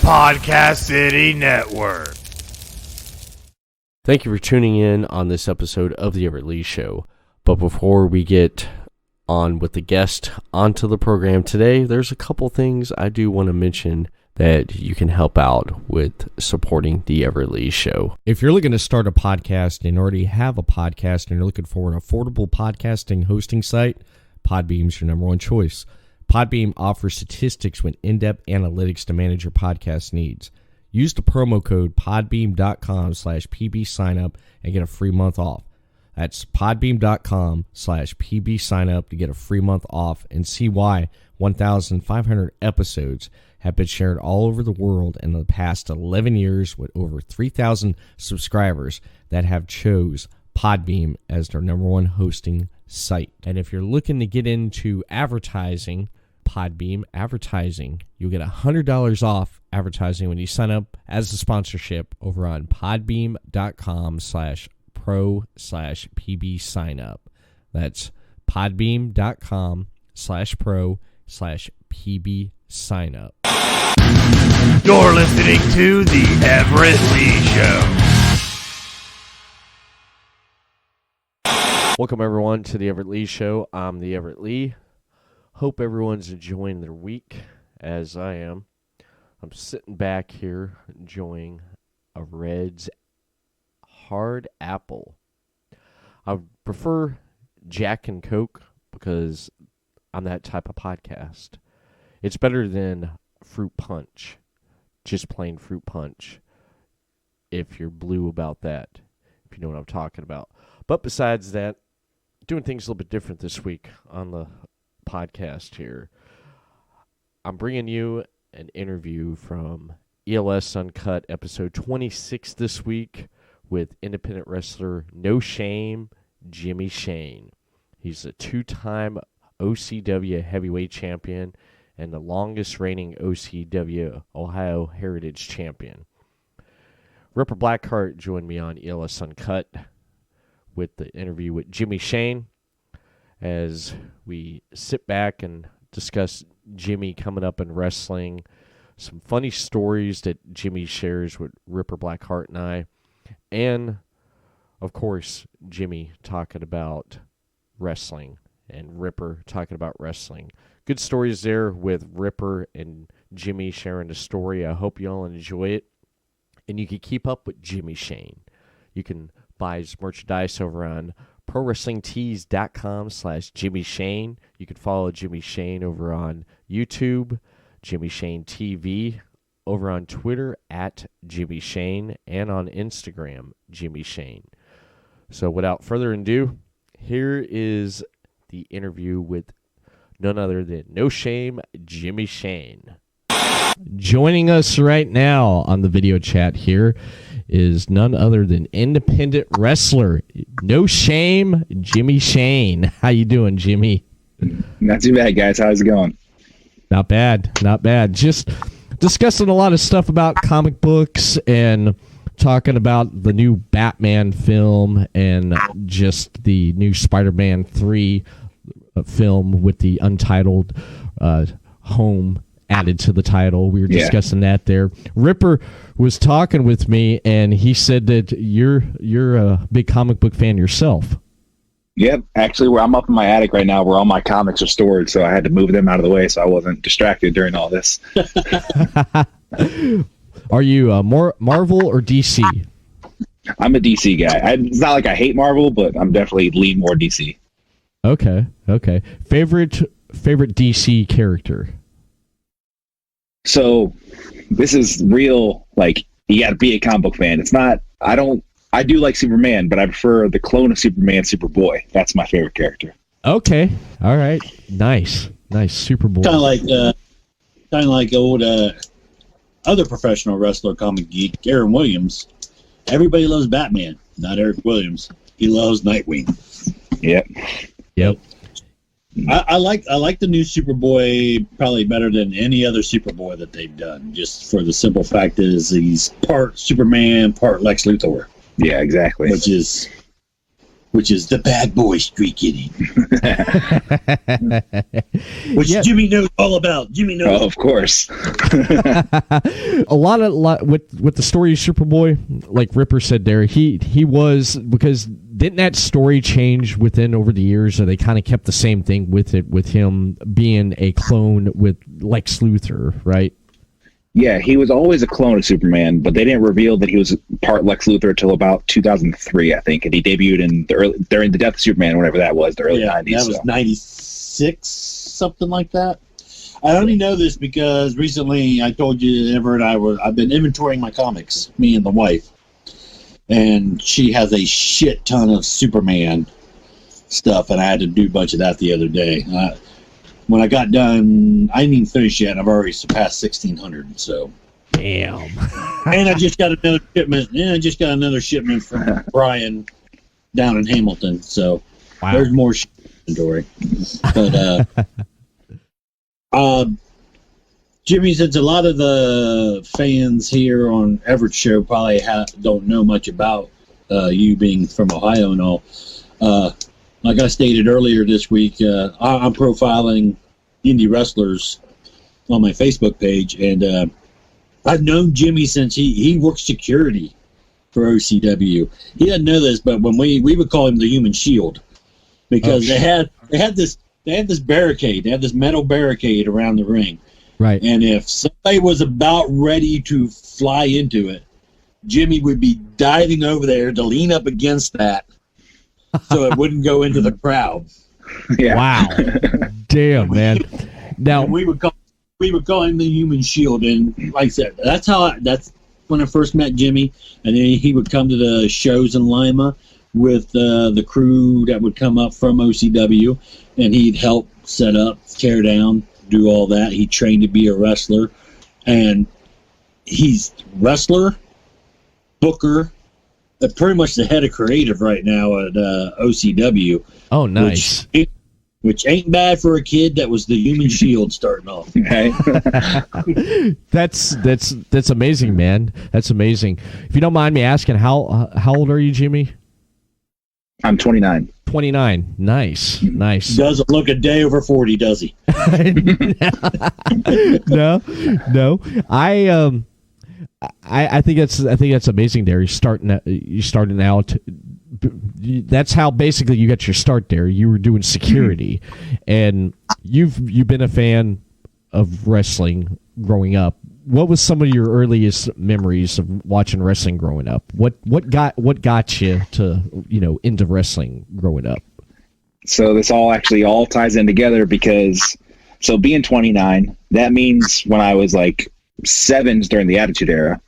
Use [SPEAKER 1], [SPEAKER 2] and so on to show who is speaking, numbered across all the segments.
[SPEAKER 1] Podcast City Network.
[SPEAKER 2] Thank you for tuning in on this episode of the Everett Lee Show. But before we get on with the guest onto the program today, there's a couple things I do want to mention that you can help out with supporting the Everett Lee Show. If you're looking to start a podcast and already have a podcast and you're looking for an affordable podcasting hosting site, Podbean's your number one choice. Podbean offers statistics with in-depth analytics to manage your podcast needs. Use the promo code podbeam.com/pbsignup and get a free month off. That's podbeam.com/pbsignup to get a free month off and see why 1,500 episodes have been shared all over the world in the past 11 years with over 3,000 subscribers that have chose Podbeam as their number one hosting site. And if you're looking to get into advertising, Podbeam advertising, you'll get $100 off advertising when you sign up as a sponsorship over on podbeam.com/pro/pbsignup. That's podbeam.com/pro/pbsignup.
[SPEAKER 1] You're listening to the Everett Lee Show.
[SPEAKER 2] Welcome everyone to the Everett Lee Show. I'm the Everett Lee. Hope everyone's enjoying their week as I am. I'm sitting back here enjoying a Red's hard apple. I prefer Jack and Coke because I'm that type of podcast. It's better than fruit punch, just plain fruit punch, if you're blue about that, if you know what I'm talking about. But besides that, doing things a little bit different this week on the podcast here. I'm bringing you an interview from ELS Uncut episode 26 this week with independent wrestler No Shame Jimmy Shane. He's a two-time OCW Heavyweight Champion and the longest reigning OCW Ohio Heritage Champion. Ripper Blackheart joined me on ELS Uncut with the interview with Jimmy Shane as we sit back and discuss Jimmy coming up in wrestling, some funny stories that Jimmy shares with Ripper Blackheart and I, and, of course, Jimmy talking about wrestling and Ripper talking about wrestling. Good stories there with Ripper and Jimmy sharing the story. I hope you all enjoy it. And you can keep up with Jimmy Shane. You can buy his merchandise over on ProWrestlingTees.com/Jimmy Shane. You can follow Jimmy Shane over on YouTube, Jimmy Shane TV, over on Twitter at Jimmy Shane, and on Instagram, Jimmy Shane. So without further ado, here is the interview with none other than No Shame Jimmy Shane. Joining us right now on the video chat here is none other than independent wrestler No Shame Jimmy Shane. How you doing, Jimmy?
[SPEAKER 3] Not too bad, guys. How's it going?
[SPEAKER 2] Not bad, not bad. Just discussing a lot of stuff about comic books and talking about the new Batman film and just the new Spider-Man 3 film with the untitled home added to the title. We were discussing that there. Ripper was talking with me, and he said that you're a big comic book fan yourself.
[SPEAKER 3] Yep. Actually, where I'm up in my attic right now, where all my comics are stored, so I had to move them out of the way so I wasn't distracted during all this.
[SPEAKER 2] Are you more Marvel or DC?
[SPEAKER 3] I'm a DC guy. It's not like I hate Marvel, but I'm definitely lean more DC.
[SPEAKER 2] Okay. Favorite DC character?
[SPEAKER 3] So this is real, like, you got to be a comic book fan. It's not, I do like Superman, but I prefer the clone of Superman, Superboy. That's my favorite character.
[SPEAKER 2] Okay. All right. Nice. Superboy.
[SPEAKER 4] Kind of like old other professional wrestler, comic geek, Aaron Williams. Everybody loves Batman, not Eric Williams. He loves Nightwing.
[SPEAKER 3] Yep.
[SPEAKER 4] I like the new Superboy probably better than any other Superboy that they've done. Just for the simple fact is he's part Superman, part Lex Luthor.
[SPEAKER 3] Yeah, exactly.
[SPEAKER 4] Which is which is the bad boy streak in it. Which Jimmy knows all about. Jimmy knows.
[SPEAKER 3] Oh, of course.
[SPEAKER 2] a lot with the story of Superboy, like Ripper said there, he was, because didn't that story change over the years, or they kind of kept the same thing with it, with him being a clone with Lex Luthor, right?
[SPEAKER 3] Yeah, he was always a clone of Superman, but they didn't reveal that he was part Lex Luthor until about 2003, I think, and he debuted during the Death of Superman, whatever that was, the early 90s.
[SPEAKER 4] That was 96, something like that. I only know this because recently I told you, Everett, I've been inventorying my comics, me and the wife, and she has a shit ton of Superman stuff, and I had to do a bunch of that the other day. When I got done, I didn't even finish yet. I've already surpassed 1,600. So,
[SPEAKER 2] damn.
[SPEAKER 4] And I just got another shipment. And I just got another shipment from Brian down in Hamilton. So There's more inventory. But Jimmy, since a lot of the fans here on Everett's show probably don't know much about you being from Ohio and all. Like I stated earlier this week, I'm profiling indie wrestlers on my Facebook page, and I've known Jimmy since he worked security for OCW. He doesn't know this, but when we would call him the Human Shield, because they had this barricade, they had this metal barricade around the ring,
[SPEAKER 2] right?
[SPEAKER 4] And if somebody was about ready to fly into it, Jimmy would be diving over there to lean up against that, so it wouldn't go into the crowd.
[SPEAKER 3] Yeah.
[SPEAKER 2] Wow. Damn, man. Now
[SPEAKER 4] we would call him the Human Shield, and like I said, that's when I first met Jimmy. And then he would come to the shows in Lima with the crew that would come up from OCW, and he'd help set up, tear down, do all that. He trained to be a wrestler, and he's wrestler, booker, pretty much the head of creative right now at OCW.
[SPEAKER 2] Oh, nice.
[SPEAKER 4] Which ain't bad for a kid that was the Human Shield starting off.
[SPEAKER 3] Okay.
[SPEAKER 2] That's amazing, man. That's amazing. If you don't mind me asking, how old are you, Jimmy?
[SPEAKER 3] I'm 29.
[SPEAKER 2] 29. Nice.
[SPEAKER 4] Doesn't look a day over 40, does he?
[SPEAKER 2] No. I think that's amazing. There, you're starting out. That's how basically you got your start there. You were doing security, and you've been a fan of wrestling growing up. What was some of your earliest memories of watching wrestling growing up? What got you to into wrestling growing up?
[SPEAKER 3] So this all ties in together because being 29, that means when I was like 7s during the Attitude Era,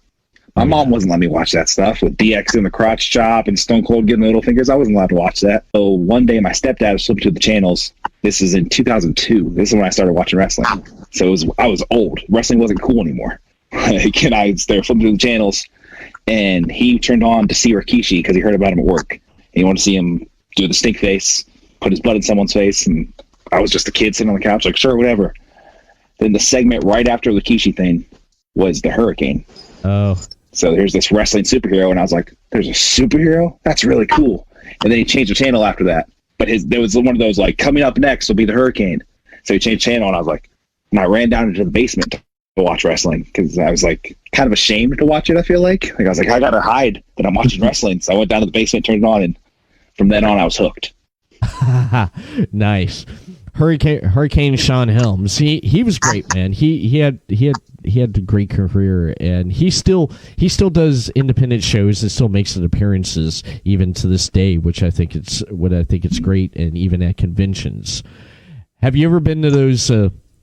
[SPEAKER 3] my mom wasn't letting me watch that stuff with DX in the crotch chop and Stone Cold giving the little fingers. I wasn't allowed to watch that. So one day my stepdad flipped to the channels. This is in 2002. This is when I started watching wrestling. So I was old. Wrestling wasn't cool anymore. And I was there flipping through the channels, and he turned on to see Rikishi because he heard about him at work. And he wanted to see him do the stink face, put his butt in someone's face, and I was just a kid sitting on the couch like, sure, whatever. Then the segment right after the Rikishi thing was the Hurricane.
[SPEAKER 2] Oh.
[SPEAKER 3] So there's this wrestling superhero, and I was like, there's a superhero? That's really cool. And then he changed the channel after that. But there was one of those, like, coming up next will be the Hurricane. So he changed the channel, and I was like, and I ran down into the basement to watch wrestling because I was, like, kind of ashamed to watch it, I feel like. I was like, I got to hide that I'm watching wrestling. So I went down to the basement, turned it on, and from then on I was hooked.
[SPEAKER 2] Nice. Hurricane Sean Helms. He was great, man. He had a great career, and he still does independent shows and still makes appearances even to this day, which I think it's great, and even at conventions. Have you ever been to those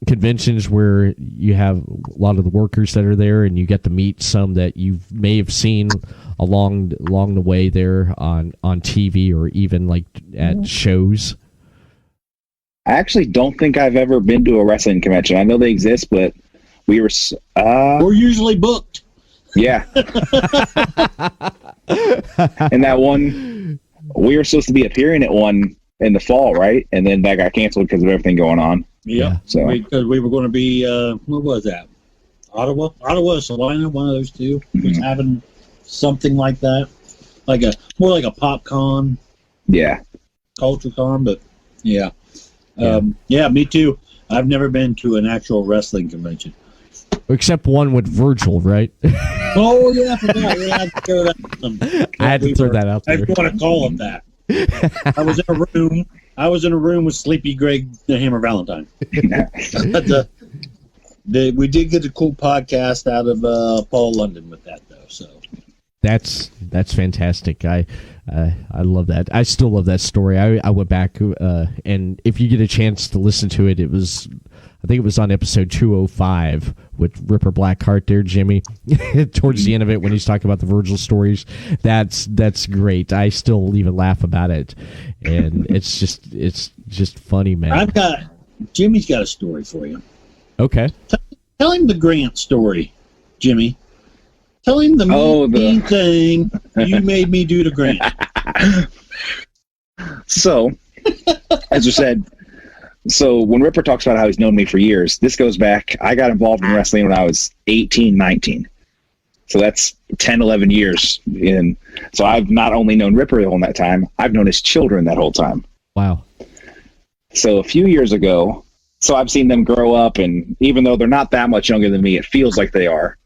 [SPEAKER 2] conventions where you have a lot of the workers that are there, and you get to meet some that you may have seen along the way there on TV or even like at shows?
[SPEAKER 3] I actually don't think I've ever been to a wrestling convention. I know they exist, but we're
[SPEAKER 4] usually booked.
[SPEAKER 3] Yeah. And that one, we were supposed to be appearing at one in the fall, right? And then that got canceled because of everything going on.
[SPEAKER 4] Yeah.
[SPEAKER 3] So
[SPEAKER 4] because we were going to be, what was that? Ottawa, Salina, one of those two was having something like that, more like a PopCon
[SPEAKER 3] Yeah.
[SPEAKER 4] Culture Con, but yeah. Yeah, me too. I've never been to an actual wrestling convention.
[SPEAKER 2] Except one with Virgil, right?
[SPEAKER 4] Oh, yeah, I forgot. Yeah, I had to throw that,
[SPEAKER 2] I had to throw that out there.
[SPEAKER 4] I want to call it that. I was in a room with Sleepy Greg the Hammer Valentine. But, we did get a cool podcast out of Paul London with that, though. So
[SPEAKER 2] that's fantastic. I love that. I still love that story. I went back and if you get a chance to listen to it, I think it was on episode 205 with Ripper Blackheart there, Jimmy. Towards the end of it, when he's talking about the Virgil stories, that's great. I still even laugh about it, and it's just funny, man.
[SPEAKER 4] Jimmy's got a story for you.
[SPEAKER 2] Okay,
[SPEAKER 4] tell him the Grant story, Jimmy. Tell him the mean thing you made me do to Grant.
[SPEAKER 3] So, as you said. So when Ripper talks about how he's known me for years, this goes back, I got involved in wrestling when I was 18, 19. So that's 10, 11 years. So I've not only known Ripper the whole that time, I've known his children that whole time.
[SPEAKER 2] Wow.
[SPEAKER 3] So a few years ago, so I've seen them grow up, and even though they're not that much younger than me, it feels like they are.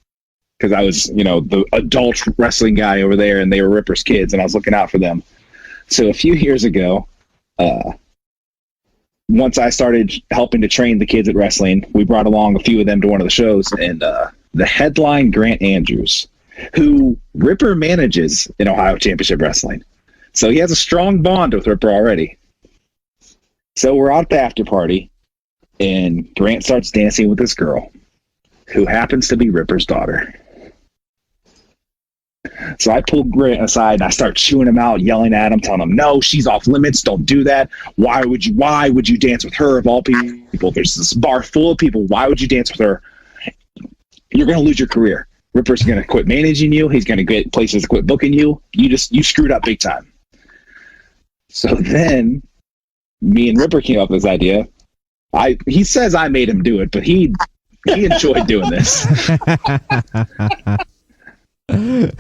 [SPEAKER 3] Because I was, the adult wrestling guy over there, and they were Ripper's kids, and I was looking out for them. So a few years ago, once I started helping to train the kids at wrestling, we brought along a few of them to one of the shows, and the headline Grant Andrews, who Ripper manages in Ohio Championship Wrestling. So he has a strong bond with Ripper already. So we're out at the after party, and Grant starts dancing with this girl, who happens to be Ripper's daughter. So I pulled Grant aside and I start chewing him out, yelling at him, telling him, no, she's off limits. Don't do that. Why would you dance with her of all people? There's this bar full of people. Why would you dance with her? You're going to lose your career. Ripper's going to quit managing you. He's going to get places to quit booking you. You screwed up big time. So then me and Ripper came up with this idea. He says I made him do it, but he enjoyed doing this.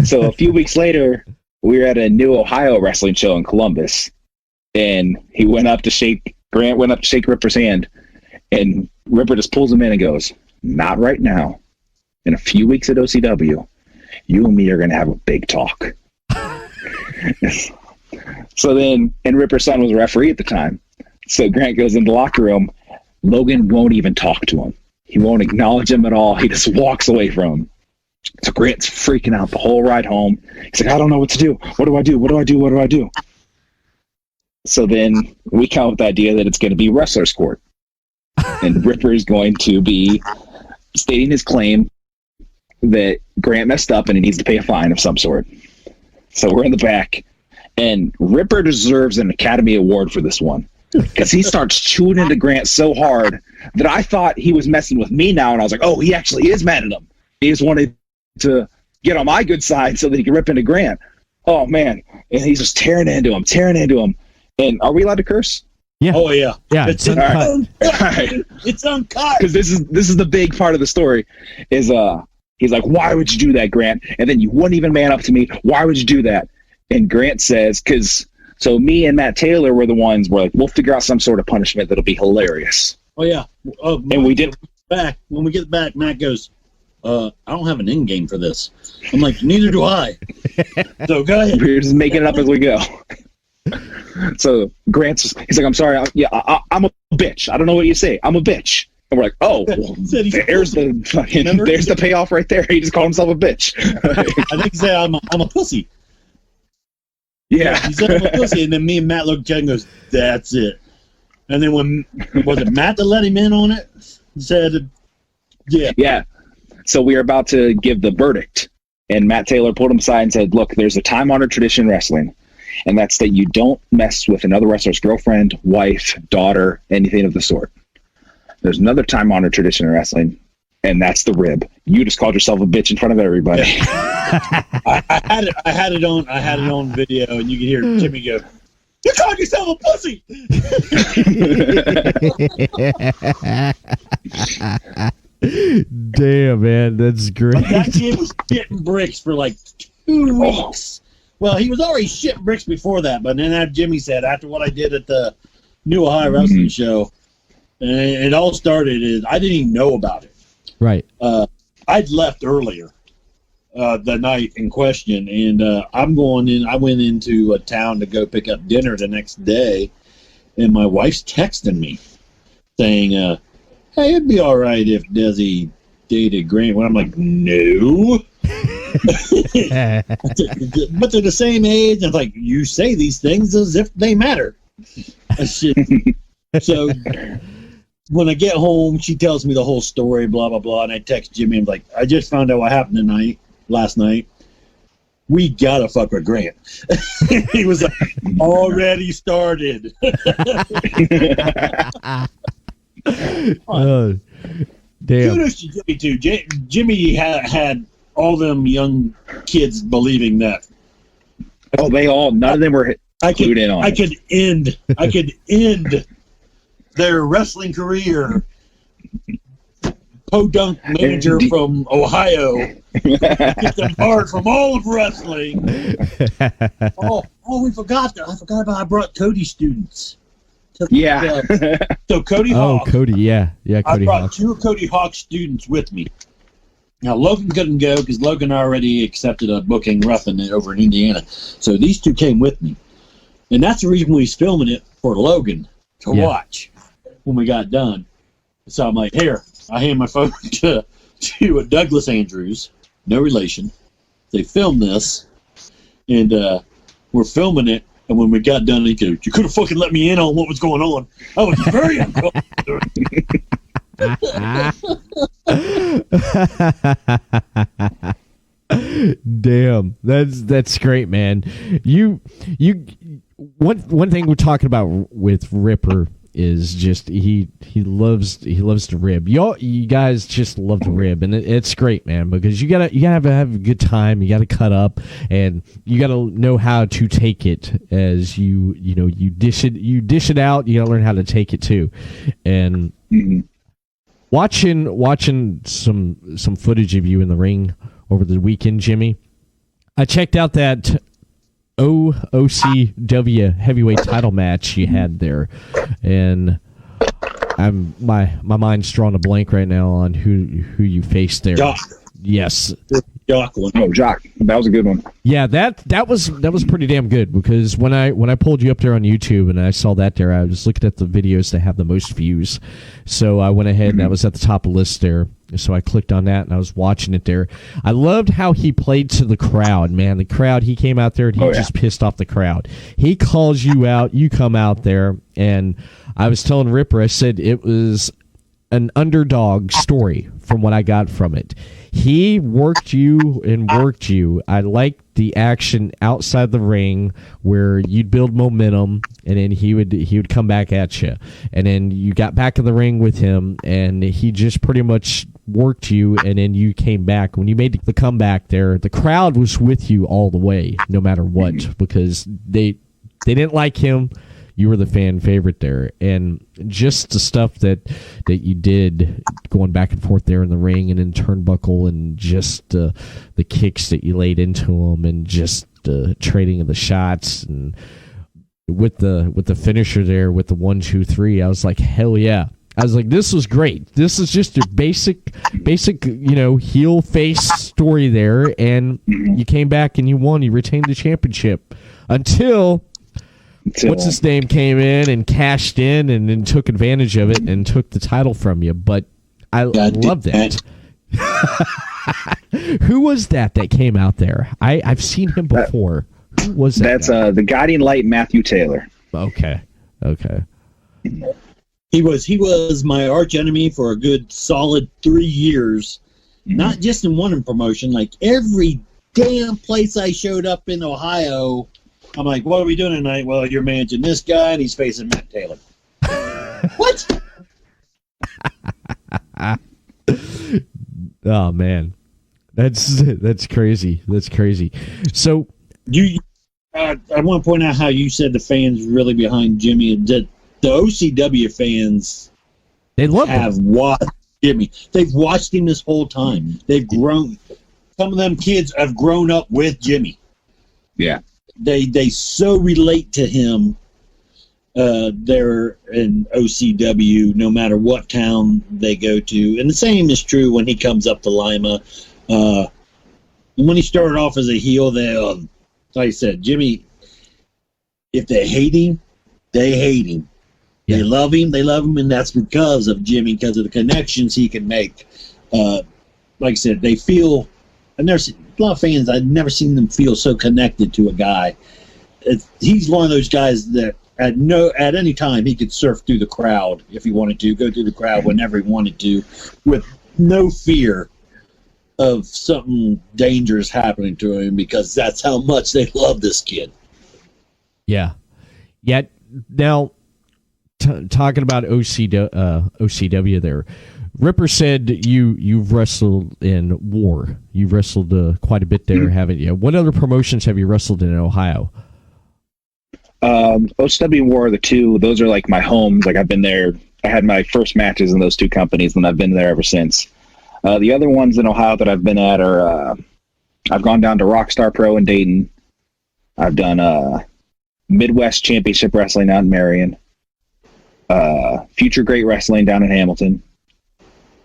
[SPEAKER 3] So a few weeks later, we were at a new Ohio wrestling show in Columbus, and Grant went up to shake Ripper's hand, and Ripper just pulls him in and goes, not right now. In a few weeks at OCW, you and me are going to have a big talk. So then, and Ripper's son was a referee at the time. So Grant goes in the locker room. Logan won't even talk to him. He won't acknowledge him at all. He just walks away from him. So Grant's freaking out the whole ride home. He's like, I don't know what to do. What do I do? What do I do? What do I do? So then we come up with the idea that it's going to be wrestler's court. And Ripper is going to be stating his claim that Grant messed up and he needs to pay a fine of some sort. So we're in the back. And Ripper deserves an Academy Award for this one. Because he starts chewing into Grant so hard that I thought he was messing with me now. And I was like, oh, he actually is mad at him. He just wanted to get on my good side so that he could rip into Grant. Oh, man. And he's just tearing into him. And are we allowed to curse?
[SPEAKER 2] Yeah.
[SPEAKER 4] Oh, yeah.
[SPEAKER 2] Yeah, it's uncut.
[SPEAKER 3] All right.
[SPEAKER 4] It's uncut.
[SPEAKER 3] Because this is the big part of the story is he's like, why would you do that, Grant? And then you wouldn't even man up to me. Why would you do that? And Grant says, so me and Matt Taylor were the ones where like, we'll figure out some sort of punishment that'll be hilarious.
[SPEAKER 4] Oh, yeah.
[SPEAKER 3] And we did.
[SPEAKER 4] When we get back, Matt goes, I don't have an end game for this. I'm like, neither do I. So go ahead.
[SPEAKER 3] We're just making it up as we go. So he's like, I'm sorry. I'm a bitch. I don't know what you say. I'm a bitch. And we're like, oh, well, there's the payoff right there. He just called himself a bitch.
[SPEAKER 4] I think he said, I'm a pussy.
[SPEAKER 3] Yeah.
[SPEAKER 4] He said I'm a pussy. And then me and Matt looked at him and goes, that's it. And then was it Matt that let him in on it? He said, yeah.
[SPEAKER 3] Yeah. So we were about to give the verdict, and Matt Taylor pulled him aside and said, look, there's a time-honored tradition in wrestling, and that's that you don't mess with another wrestler's girlfriend, wife, daughter, anything of the sort. There's another time-honored tradition in wrestling, and that's the rib. You just called yourself a bitch in front of everybody.
[SPEAKER 4] I had it on video, and you could hear Jimmy go, you called yourself a pussy!
[SPEAKER 2] Damn, man, that's great.
[SPEAKER 4] That kid was getting bricks for like 2 weeks Well, he was already shitting bricks before that, but then as Jimmy said, after what I did at the New Ohio Wrestling Show, and it all started is I didn't even know about it.
[SPEAKER 2] Right.
[SPEAKER 4] I'd left earlier the night in question, and I went into a town to go pick up dinner the next day, and my wife's texting me saying, hey, it'd be all right if Desi dated Grant. When I'm like, no. But they're the same age. I'm like, you say these things as if they matter. So when I get home, she tells me the whole story, blah, blah, blah. And I text Jimmy. I'm like, I just found out what happened last night. We got to fuck with Grant. He was like, already started.
[SPEAKER 2] Damn.
[SPEAKER 4] Kudos to Jimmy, too. Jimmy had all them young kids believing that.
[SPEAKER 3] Oh, none of them were clued in on it.
[SPEAKER 4] I could end their wrestling career. Podunk manager from Ohio. Get them barred from all of wrestling. We forgot. I forgot about I brought Cody students.
[SPEAKER 3] Yeah.
[SPEAKER 4] So Cody Hawk.
[SPEAKER 2] Oh, Cody, yeah. Yeah, Cody
[SPEAKER 4] I brought
[SPEAKER 2] Hawk.
[SPEAKER 4] 2 Cody Hawk students with me. Now, Logan couldn't go because Logan already accepted a booking roughing it over in Indiana. So these 2 came with me. And that's the reason we was filming it for Logan to watch when we got done. So I'm like, here, I hand my phone to Douglas Andrews, no relation. They filmed this, and we're filming it. And when we got done, he goes, you could have fucking let me in on what was going on. I was very uncomfortable.
[SPEAKER 2] Damn, that's great, man. One thing we're talking about with Ripper is just he loves to rib. You guys just love to rib, and it's great, man, because you gotta have a good time. You gotta cut up, and you gotta know how to take it as you dish it out. You gotta learn how to take it too, and. Mm-hmm. Watching some footage of you in the ring over the weekend, Jimmy. I checked out that OCW Heavyweight title match you had there, and my mind's drawing a blank right now on who you faced there.
[SPEAKER 4] Jock.
[SPEAKER 2] Yes.
[SPEAKER 3] Jock. Oh, Jock. That was a good one.
[SPEAKER 2] Yeah, that was pretty damn good, because when I pulled you up there on YouTube and I saw that there, I was looking at the videos that have the most views. So I went ahead and that was at the top of the list there. So I clicked on that and I was watching it there. I loved how he played to the crowd, man. The crowd, he came out there and he just pissed off the crowd. He calls you out, you come out there, and I was telling Ripper, I said it was an underdog story from what I got from it. He worked you and worked you. I liked the action outside the ring where you'd build momentum, and then he would come back at you, and then you got back in the ring with him, and he just pretty much worked you, and then you came back. When you made the comeback there, the crowd was with you all the way, no matter what, because they didn't like him. You were the fan favorite there, and just the stuff that you did going back and forth there in the ring and in turnbuckle, and just the kicks that you laid into them, and just the trading of the shots, and with the finisher there with the 1, 2, 3, I was like, hell yeah! I was like, this was great. This is just your basic heel face story there, and you came back and you won. You retained the championship until what's his name came in and cashed in and then took advantage of it and took the title from you. But I love that. Who was that came out there? I've seen him before. Who was that?
[SPEAKER 3] That's the guiding light, Matthew Taylor.
[SPEAKER 2] Okay.
[SPEAKER 4] He was my arch enemy for a good solid 3 years. Not just in one promotion, like every damn place I showed up in Ohio. I'm like, what are we doing tonight? Well, you're managing this guy, and he's facing Matt Taylor. What?
[SPEAKER 2] Oh man, that's crazy. That's crazy. So
[SPEAKER 4] I want to point out how you said the fans really behind Jimmy, and the OCW fans have watched Jimmy. They've watched him this whole time. They've grown. Some of them kids have grown up with Jimmy.
[SPEAKER 3] Yeah.
[SPEAKER 4] they so relate to him there in OCW, no matter what town they go to. And the same is true when he comes up to Lima. When he started off as a heel, they, like I said, Jimmy, if they hate him, they hate him. Yeah. They love him, and that's because of Jimmy, because of the connections he can make. Like I said, they feel, and there's a lot of fans, I've never seen them feel so connected to a guy. He's one of those guys that at any time he could surf through the crowd if he wanted to, go through the crowd whenever he wanted to, with no fear of something dangerous happening to him, because that's how much they love this kid.
[SPEAKER 2] Yeah. Yet now, talking about OCW there, Ripper said you've wrestled in War. You've wrestled quite a bit there, haven't you? What other promotions have you wrestled in Ohio?
[SPEAKER 3] OCW and War are the two. Those are like my homes. Like, I've been there. I had my first matches in those two companies, and I've been there ever since. The other ones in Ohio that I've been at are I've gone down to Rockstar Pro in Dayton. I've done Midwest Championship Wrestling out in Marion. Future Great Wrestling down in Hamilton.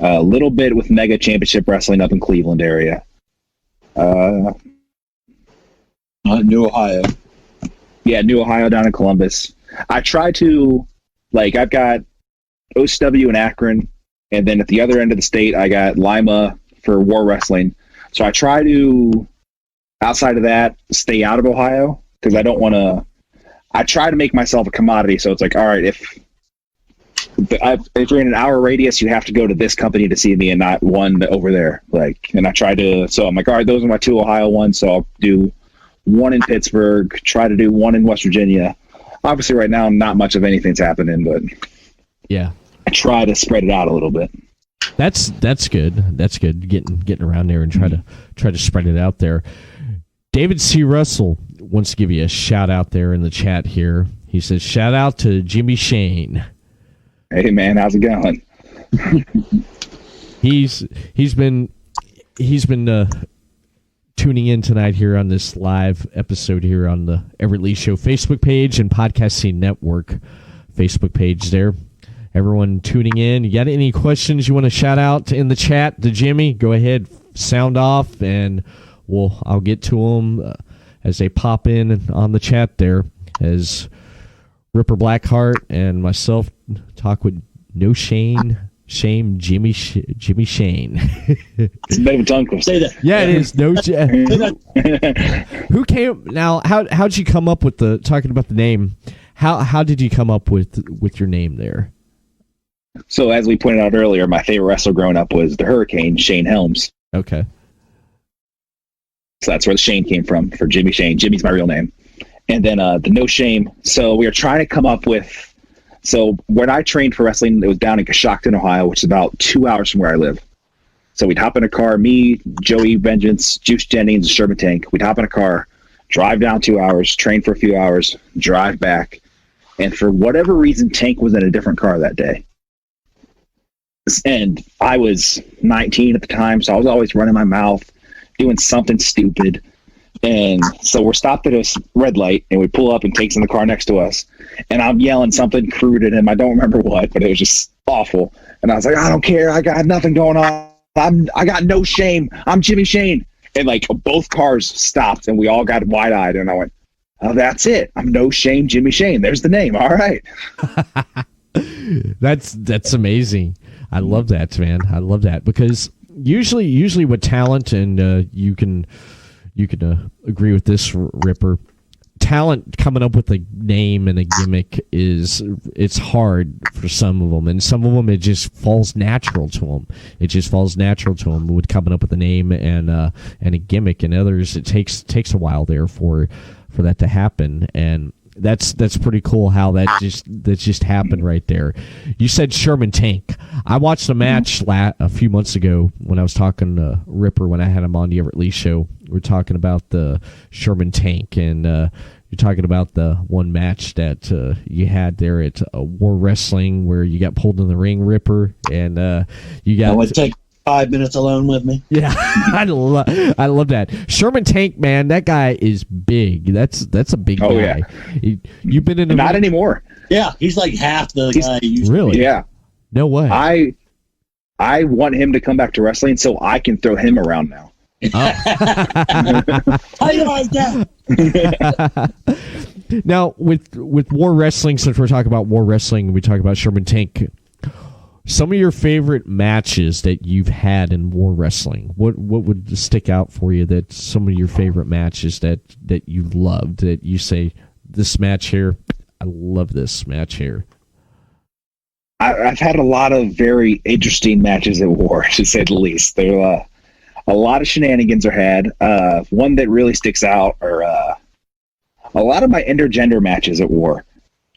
[SPEAKER 3] A little bit with Mega Championship Wrestling up in Cleveland area.
[SPEAKER 4] New Ohio.
[SPEAKER 3] Yeah, New Ohio down in Columbus. I try to, like, I've got OCW in Akron, and then at the other end of the state, I got Lima for War Wrestling. So I try to, outside of that, stay out of Ohio, because I don't want to, I try to make myself a commodity. So it's like, all right, if you're in an hour radius, you have to go to this company to see me and not one over there. Like, and I try to, so I'm like, all right, those are my two Ohio ones. So I'll do one in Pittsburgh, try to do one in West Virginia. Obviously right now, not much of anything's happening, but
[SPEAKER 2] yeah,
[SPEAKER 3] I try to spread it out a little bit.
[SPEAKER 2] That's good. That's good. Getting around there and try to spread it out there. David C. Russell wants to give you a shout out there in the chat here. He says, shout out to Jimmy Shane.
[SPEAKER 3] Hey man, how's it going?
[SPEAKER 2] He's been tuning in tonight here on this live episode here on the Everett Lee Show Facebook page and Podcasting Network Facebook page there. Everyone tuning in, you got any questions you want to shout out in the chat to Jimmy? Go ahead, sound off, and I'll get to them as they pop in on the chat there, as Ripper Blackheart and myself talk with No Shame, Jimmy Shane.
[SPEAKER 3] It's a bit of a tongue twister.
[SPEAKER 4] Say that.
[SPEAKER 2] Yeah, it is. No. Who came now? How'd you come up with talking about the name? How did you come up with your name there?
[SPEAKER 3] So as we pointed out earlier, my favorite wrestler growing up was the Hurricane, Shane Helms.
[SPEAKER 2] Okay.
[SPEAKER 3] So that's where the Shane came from, for Jimmy Shane. Jimmy's my real name. And then the No Shame. So we were trying to come up with, so when I trained for wrestling, it was down in Coshocton, Ohio, which is about 2 hours from where I live. So we'd hop in a car, me, Joey Vengeance, Juice Jennings, and Sherman Tank. We'd hop in a car, drive down 2 hours, train for a few hours, drive back. And for whatever reason, Tank was in a different car that day. And I was 19 at the time, so I was always running my mouth, doing something stupid. And so we're stopped at a red light, and we pull up, and Tank's in the car next to us. And I'm yelling something crude at him. I don't remember what, but it was just awful. And I was like, I don't care. I got nothing going on. I got no shame. I'm Jimmy Shane. And like both cars stopped, and we all got wide-eyed. And I went, oh, that's it. I'm No Shame Jimmy Shane. There's the name. All right.
[SPEAKER 2] That's amazing. I love that, man. I love that, because usually with talent, and you can agree with this, Ripper, talent coming up with a name and a gimmick it's hard for some of them, and some of them it just falls natural to them. It just falls natural to them with coming up with a name and a gimmick, and others it takes a while there for that to happen. And that's pretty cool how that just happened right there. You said Sherman Tank. I watched a match a few months ago when I was talking to Ripper when I had him on the Everett Lee Show. We were talking about the Sherman Tank, and you're talking about the one match that you had there at War Wrestling where you got pulled in the ring, Ripper, and you got
[SPEAKER 4] 5 minutes alone with me.
[SPEAKER 2] Yeah, I love that. Sherman Tank, man, that guy is big. That's a big guy.
[SPEAKER 3] Yeah.
[SPEAKER 2] You've been in the
[SPEAKER 3] Not anymore.
[SPEAKER 4] Yeah, he's like half the guy he used
[SPEAKER 2] really?
[SPEAKER 4] to be.
[SPEAKER 3] Yeah.
[SPEAKER 2] No way.
[SPEAKER 3] I want him to come back to wrestling so I can throw him around now.
[SPEAKER 2] Oh.
[SPEAKER 4] How you like that?
[SPEAKER 2] Now, with War Wrestling, since we're talking about War Wrestling, we talk about Sherman Tank. Some of your favorite matches that you've had in War Wrestling. What would stick out for you? That some of your favorite matches that you loved, that you say, this match here, I love this match here.
[SPEAKER 3] I've had a lot of very interesting matches at War, to say the least. There a lot of shenanigans are had. One that really sticks out are a lot of my intergender matches at War.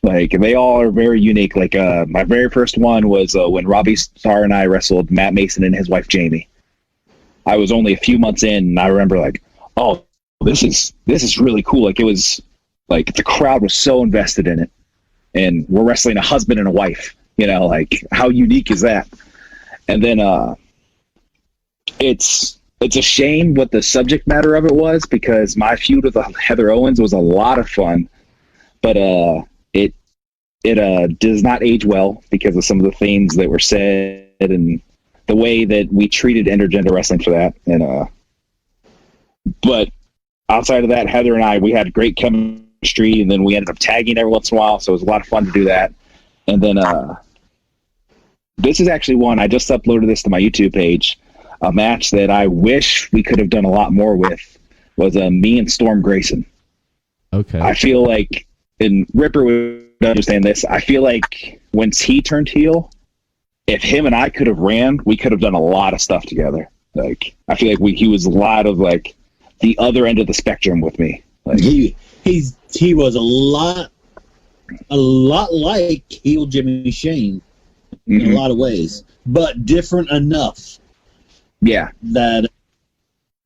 [SPEAKER 3] Like, they all are very unique. Like, my very first one was when Robbie Starr and I wrestled Matt Mason and his wife Jamie. I was only a few months in, and I remember like, oh, this is really cool. Like, it was like the crowd was so invested in it, and we're wrestling a husband and a wife. You know, like, how unique is that? And then it's a shame what the subject matter of it was, because my feud with Heather Owens was a lot of fun, but it does not age well because of some of the things that were said and the way that we treated intergender wrestling for that. And but outside of that, Heather and I, we had great chemistry, and then we ended up tagging every once in a while, so it was a lot of fun to do that. And then this is actually one, I just uploaded this to my YouTube page, a match that I wish we could have done a lot more with was me and Storm Grayson.
[SPEAKER 2] Okay.
[SPEAKER 3] I feel like, and Ripper would understand this, I feel like once he turned heel, if him and I could have ran, we could have done a lot of stuff together. Like, I feel like he was a lot of like the other end of the spectrum with me. Like,
[SPEAKER 4] he was a lot like heel Jimmy Shane in a lot of ways, but different enough.
[SPEAKER 3] Yeah,
[SPEAKER 4] that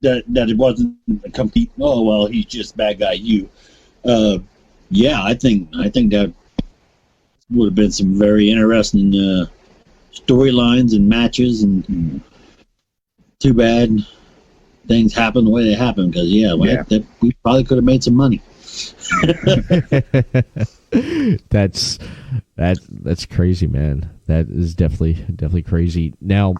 [SPEAKER 4] it wasn't a complete. Oh well, he's just bad guy. Yeah, I think that would have been some very interesting storylines and matches, and too bad things happen the way they happen, because we probably could have made some money.
[SPEAKER 2] That's crazy, man. That is definitely crazy. Now,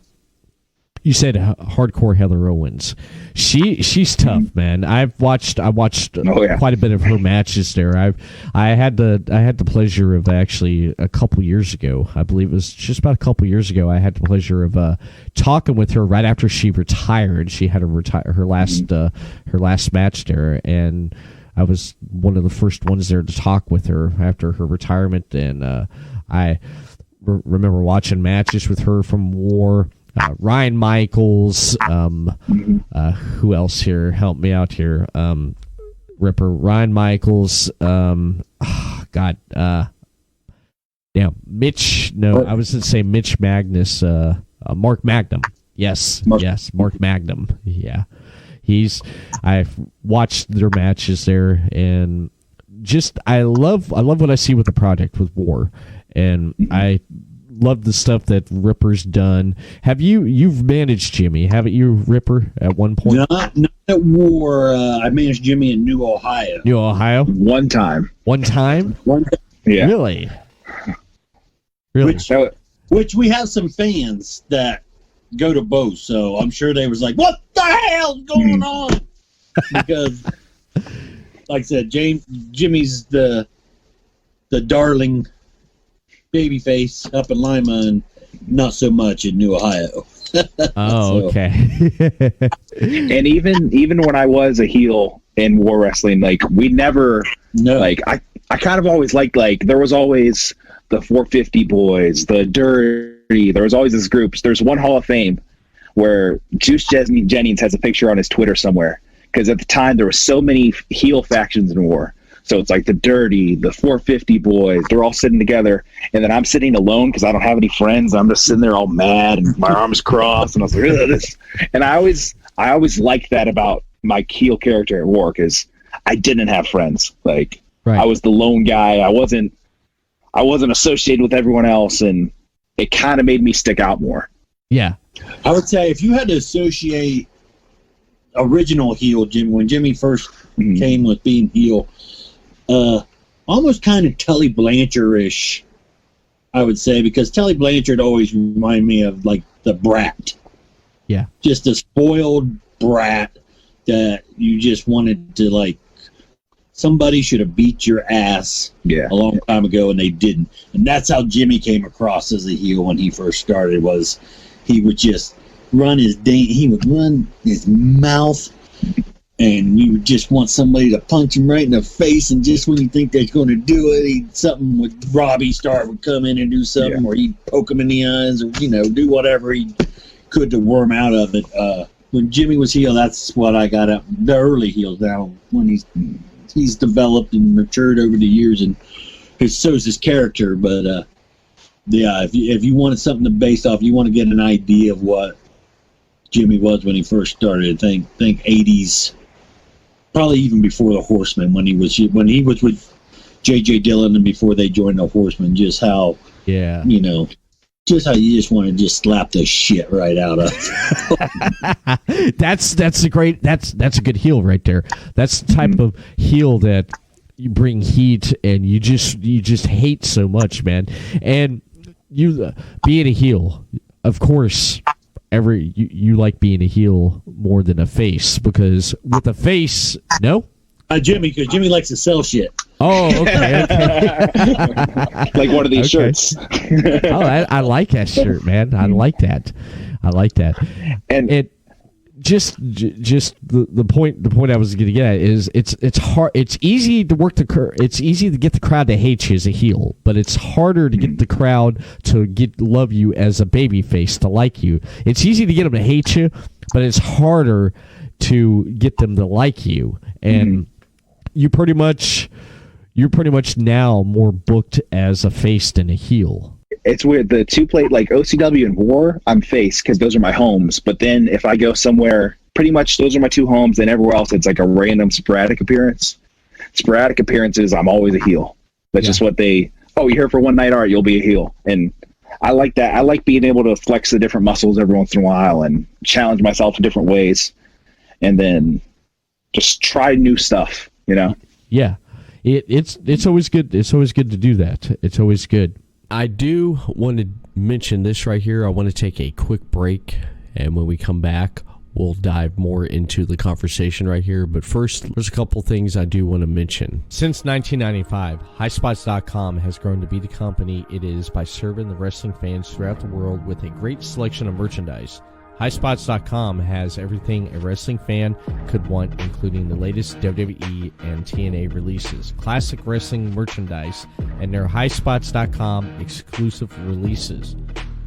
[SPEAKER 2] you said hardcore Heather Owens. She's tough, man. I watched quite a bit of her matches there. I had the pleasure of actually a couple years ago. I believe it was just about a couple years ago. I had the pleasure of talking with her right after she retired. She had her last match there, and I was one of the first ones there to talk with her after her retirement. And I remember watching matches with her from War. Ryan Michaels, who else here? Help me out here. Ripper, Ryan Michaels, Mitch, no, I was going to say Mitch Magnus, Mark Magnum. Yes, Mark Magnum. Yeah. I've watched their matches there, and just, I love what I see with the project with War, and I love the stuff that Ripper's done. You've managed Jimmy, haven't you, Ripper, at one point?
[SPEAKER 4] Not at War. I managed Jimmy in New Ohio.
[SPEAKER 2] New Ohio?
[SPEAKER 3] One time. Yeah.
[SPEAKER 2] Really?
[SPEAKER 4] Which we have some fans that go to both, so I'm sure they was like, what the hell's going on? Because, like I said, Jimmy's the darling babyface up in Lima, and not so much in New Ohio.
[SPEAKER 2] Oh, okay.
[SPEAKER 3] And even when I was a heel in War Wrestling, like, we never, like, I kind of always liked, like, there was always the 450 boys, the Dirty, there was always this group. There's one Hall of Fame where Juice Jennings has a picture on his Twitter somewhere, because at the time there were so many heel factions in War. So it's like the Dirty, the 450 boys, they're all sitting together, and then I'm sitting alone because I don't have any friends. I'm just sitting there all mad and my arms crossed, and I was like, this. And I always liked that about my heel character at War, because I didn't have friends. Like, right. I was the lone guy. I wasn't associated with everyone else, and it kind of made me stick out more.
[SPEAKER 2] Yeah,
[SPEAKER 4] I would say if you had to associate original heel Jimmy, when Jimmy first came with being heel, almost kind of Tully Blanchard-ish, I would say, because Tully Blanchard always reminded me of like the brat.
[SPEAKER 2] Yeah.
[SPEAKER 4] Just a spoiled brat that you just wanted to, like, somebody should have beat your ass a long time ago and they didn't. And that's how Jimmy came across as a heel when he first started, was he would just run he would run his mouth, and you would just want somebody to punch him right in the face, and just when you think they're going to do it, something with Robbie Starr would come in and do something, or he'd poke him in the eyes, or, do whatever he could to worm out of it. When Jimmy was heel, that's what I got up. The early heels now, when he's developed and matured over the years, and so's his character. But if you wanted something to base off, you want to get an idea of what Jimmy was when he first started. Think 80s, probably even before the Horsemen, when he was with J.J. Dillon and before they joined the Horsemen. Just how just how you just want to just slap the shit right out of.
[SPEAKER 2] That's a good heel right there. That's the type of heel that you bring heat and you just hate so much, man. And you being a heel, of course, you like being a heel more than a face, because with a face, no.
[SPEAKER 4] Jimmy, because Jimmy likes to sell shit.
[SPEAKER 2] Oh, okay.
[SPEAKER 3] Like one of these shirts.
[SPEAKER 2] I like that shirt, man. I like that. And it just the point I was going to get at is it's hard. It's easy to work it's easy to get the crowd to hate you as a heel, but it's harder to get the crowd to love you as a baby face, to like you. It's easy to get them to hate you, but it's harder to get them to like you. And you're pretty much now more booked as a face than a heel.
[SPEAKER 3] It's weird. The two plate, like OCW and War, I'm face because those are my homes. But then if I go somewhere, pretty much those are my two homes. And everywhere else, it's like a random sporadic appearance. Sporadic appearances, I'm always a heel. That's just what you're here for one night, all right, you'll be a heel. And I like that. I like being able to flex the different muscles every once in a while and challenge myself in different ways. And then just try new stuff,
[SPEAKER 2] Yeah. It's always good. It's always good to do that. It's always good. I do want to mention this right here. I want to take a quick break, and when we come back, we'll dive more into the conversation right here. But first, there's a couple things I do want to mention. Since 1995, HighSpots.com has grown to be the company it is by serving the wrestling fans throughout the world with a great selection of merchandise. HighSpots.com has everything a wrestling fan could want, including the latest WWE and TNA releases, classic wrestling merchandise, and their HighSpots.com exclusive releases.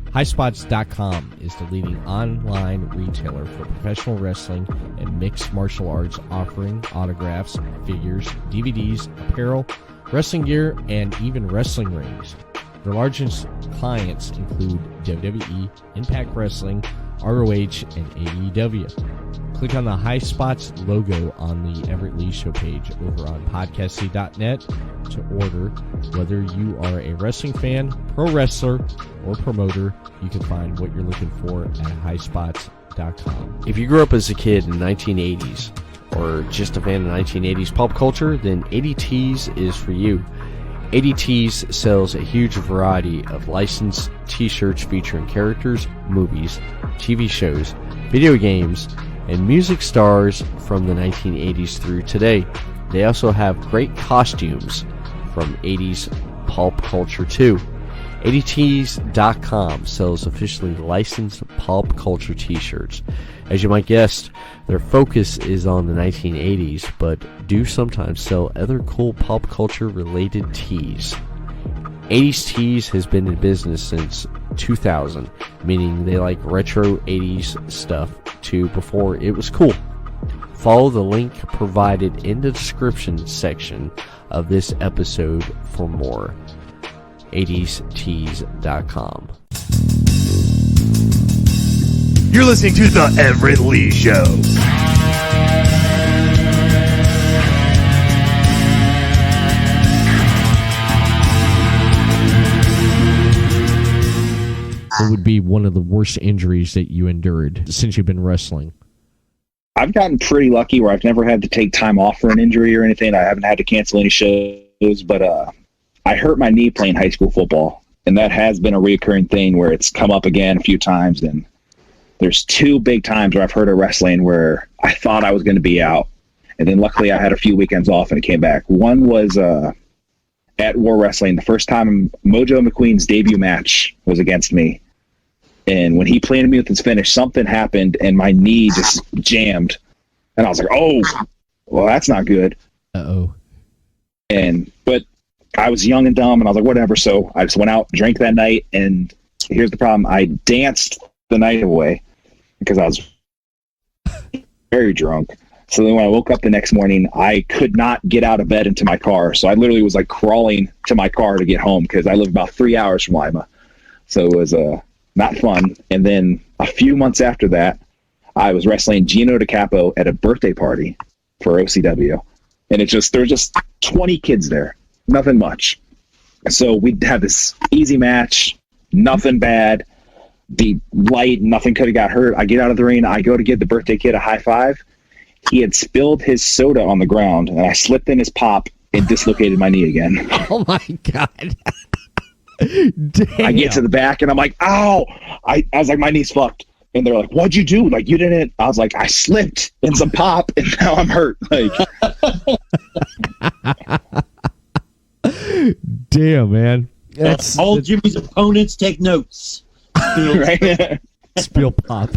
[SPEAKER 2] HighSpots.com is the leading online retailer for professional wrestling and mixed martial arts, offering autographs, figures, DVDs, apparel, wrestling gear, and even wrestling rings. Their largest clients include WWE, Impact Wrestling, ROH, and AEW. Click on the High Spots logo on the Everett Lee Show page over on podcasty.net to order. Whether you are a wrestling fan, pro wrestler, or promoter, you can find what you're looking for at highspots.com. If you grew up as a kid in the 1980s or just a fan of 1980s pop culture, then ADTs is for you. ADTs sells a huge variety of licensed t-shirts featuring characters, movies, TV shows, video games, and music stars from the 1980s through today. They also have great costumes from 80s pulp culture too. ADTs.com sells officially licensed pulp culture t-shirts. As you might guess, their focus is on the 1980s, but do sometimes sell other cool pop culture related tees. 80s Tees has been in business since 2000, meaning they like retro 80s stuff too before it was cool. Follow the link provided in the description section of this episode for more. 80stees.com.
[SPEAKER 1] You're listening to The Everett Lee Show.
[SPEAKER 2] would be one of the worst injuries that you endured since you've been wrestling?
[SPEAKER 3] I've gotten pretty lucky where I've never had to take time off for an injury or anything. I haven't had to cancel any shows, but I hurt my knee playing high school football, and that has been a reoccurring thing where it's come up again a few times. And there's 2 big times where I've hurt at wrestling where I thought I was going to be out, and then luckily I had a few weekends off and it came back. One was at War Wrestling. The first time Mojo McQueen's debut match was against me. And when he planted me with his finish, something happened and my knee just jammed. And I was like, oh, well, that's not good.
[SPEAKER 2] Uh-oh.
[SPEAKER 3] But I was young and dumb and I was like, whatever. So I just went out, drank that night. And here's the problem. I danced the night away because I was very drunk. So then when I woke up the next morning, I could not get out of bed into my car. So I literally was like crawling to my car to get home because I live about 3 hours from Lima. So it was not fun. And then a few months after that, I was wrestling Gino DiCapo at a birthday party for OCW. And there's just 20 kids there, nothing much. So we'd have this easy match, nothing bad, the light, nothing could have got hurt. I get out of the ring, I go to give the birthday kid a high five. He had spilled his soda on the ground, and I slipped in his pop and dislocated my knee again.
[SPEAKER 2] Oh, my God. Damn.
[SPEAKER 3] I get to the back, and I'm like, ow! I was like, my knee's fucked. And they're like, what'd you do? Like, you didn't... I was like, I slipped in some pop, and now I'm hurt. Like,
[SPEAKER 2] damn, man.
[SPEAKER 4] All Jimmy's opponents take notes.
[SPEAKER 3] right?
[SPEAKER 2] Spill pop.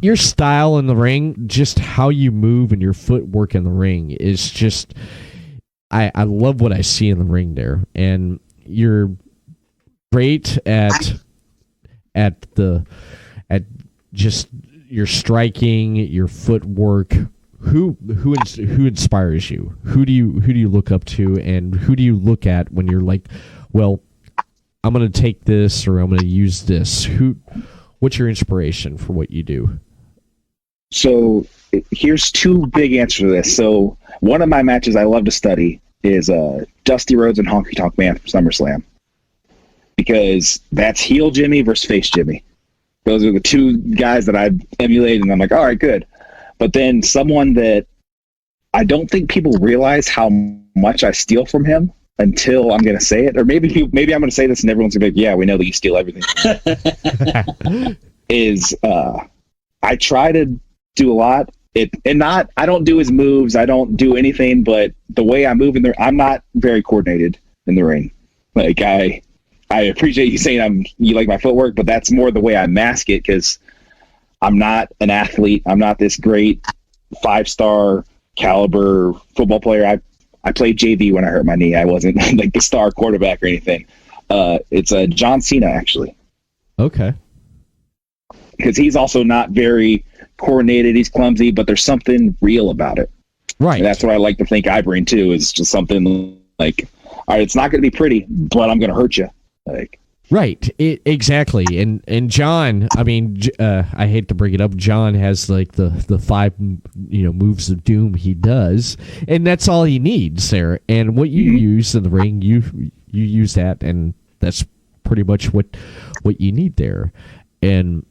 [SPEAKER 2] Your style in the ring, just how you move and your footwork in the ring is just... I love what I see in the ring there. And you're great at just your striking, your footwork. Who inspires you? Who do you look up to, and who do you look at when you're like, well, I'm going to take this or I'm going to use this? What's your inspiration for what you do?
[SPEAKER 3] So here's 2 big answers to this. So one of my matches I love to study is Dusty Rhodes and Honky Tonk Man from SummerSlam, because that's heel Jimmy versus face Jimmy. Those are the 2 guys that I've emulated, and I'm like, all right, good. But then someone that I don't think people realize how much I steal from him until I'm going to say it, or maybe I'm going to say this and everyone's going to be like, yeah, we know that you steal everything. I try to do a lot. I don't do his moves. I don't do anything, but the way I move in there, I'm not very coordinated in the ring. Like I appreciate you saying you like my footwork, but that's more the way I mask it, because I'm not an athlete. I'm not this great 5-star caliber football player. I played JV when I hurt my knee. I wasn't like the star quarterback or anything. It's John Cena, actually.
[SPEAKER 2] Okay.
[SPEAKER 3] Because he's also not very coordinated. He's clumsy, but there's something real about it.
[SPEAKER 2] Right.
[SPEAKER 3] And that's what I like to think I bring too, is just something like, all right, it's not going to be pretty, but I'm going to hurt you. Like,
[SPEAKER 2] right. Exactly. And John, I mean, I hate to bring it up, John has like the 5 moves of doom he does, and that's all he needs there. And what you use in the ring, you use that, and that's pretty much what you need there. And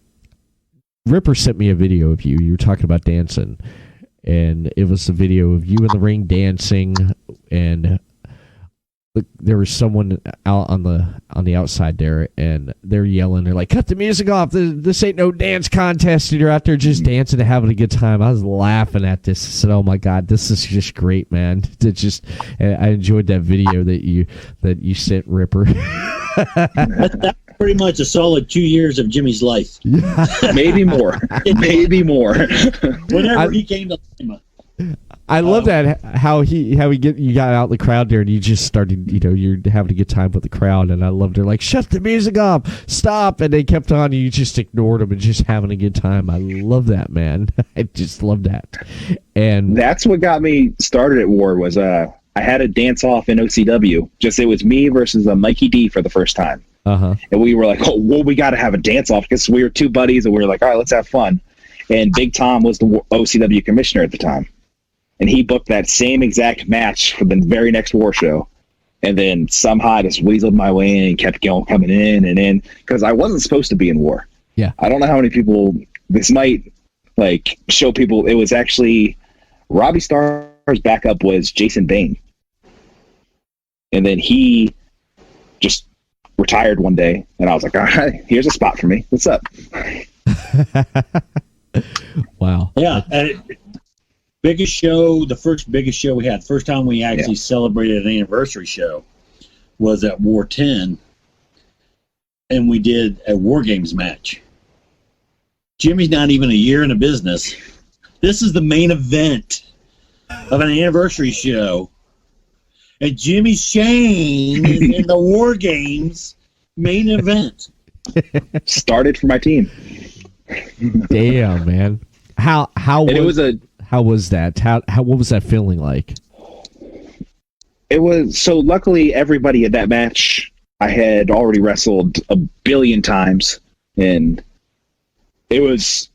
[SPEAKER 2] Ripper sent me a video of you. You were talking about dancing, and it was a video of you in the ring dancing, and there was someone out on the outside there, and they're yelling. They're like, "Cut the music off! This ain't no dance contest. And you're out there just dancing and having a good time." I was laughing at this. I said, "Oh my God, this is just great, man!" I enjoyed that video that you sent, Ripper.
[SPEAKER 4] That's pretty much a solid 2 years of Jimmy's life.
[SPEAKER 3] Maybe more.
[SPEAKER 4] Whenever he came to Lima.
[SPEAKER 2] I love that how you got out in the crowd there, and you just started, you're having a good time with the crowd, and I loved it. Like, shut the music off, stop, and they kept on, and you just ignored them and just having a good time. I love that, man. I just love that. And
[SPEAKER 3] that's what got me started at War. Was I had a dance off in OCW. It was me versus Mikey D for the first time.
[SPEAKER 2] Uh-huh.
[SPEAKER 3] And we were like, oh, well, we got to have a dance off, because we were 2 buddies, and we were like, all right, let's have fun. And Big Tom was the OCW commissioner at the time. And he booked that same exact match for the very next War show. And then somehow I just weaseled my way in and kept coming in and in, because I wasn't supposed to be in War.
[SPEAKER 2] Yeah.
[SPEAKER 3] I don't know how many people this might like show people. It was actually Robbie Starr's backup was Jason Bain. And then he just retired one day, and I was like, all right, here's a spot for me. What's up?
[SPEAKER 2] Wow.
[SPEAKER 4] Yeah. Biggest show, the first biggest show we had, first time we actually celebrated an anniversary show was at War 10, and we did a War Games match. Jimmy's not even a year in the business. This is the main event of an anniversary show. And Jimmy Shane is in the War Games main event.
[SPEAKER 3] Started for my team.
[SPEAKER 2] Damn, man. How was that? What was that feeling like?
[SPEAKER 3] It was so luckily everybody at that match I had already wrestled a billion times, and it was,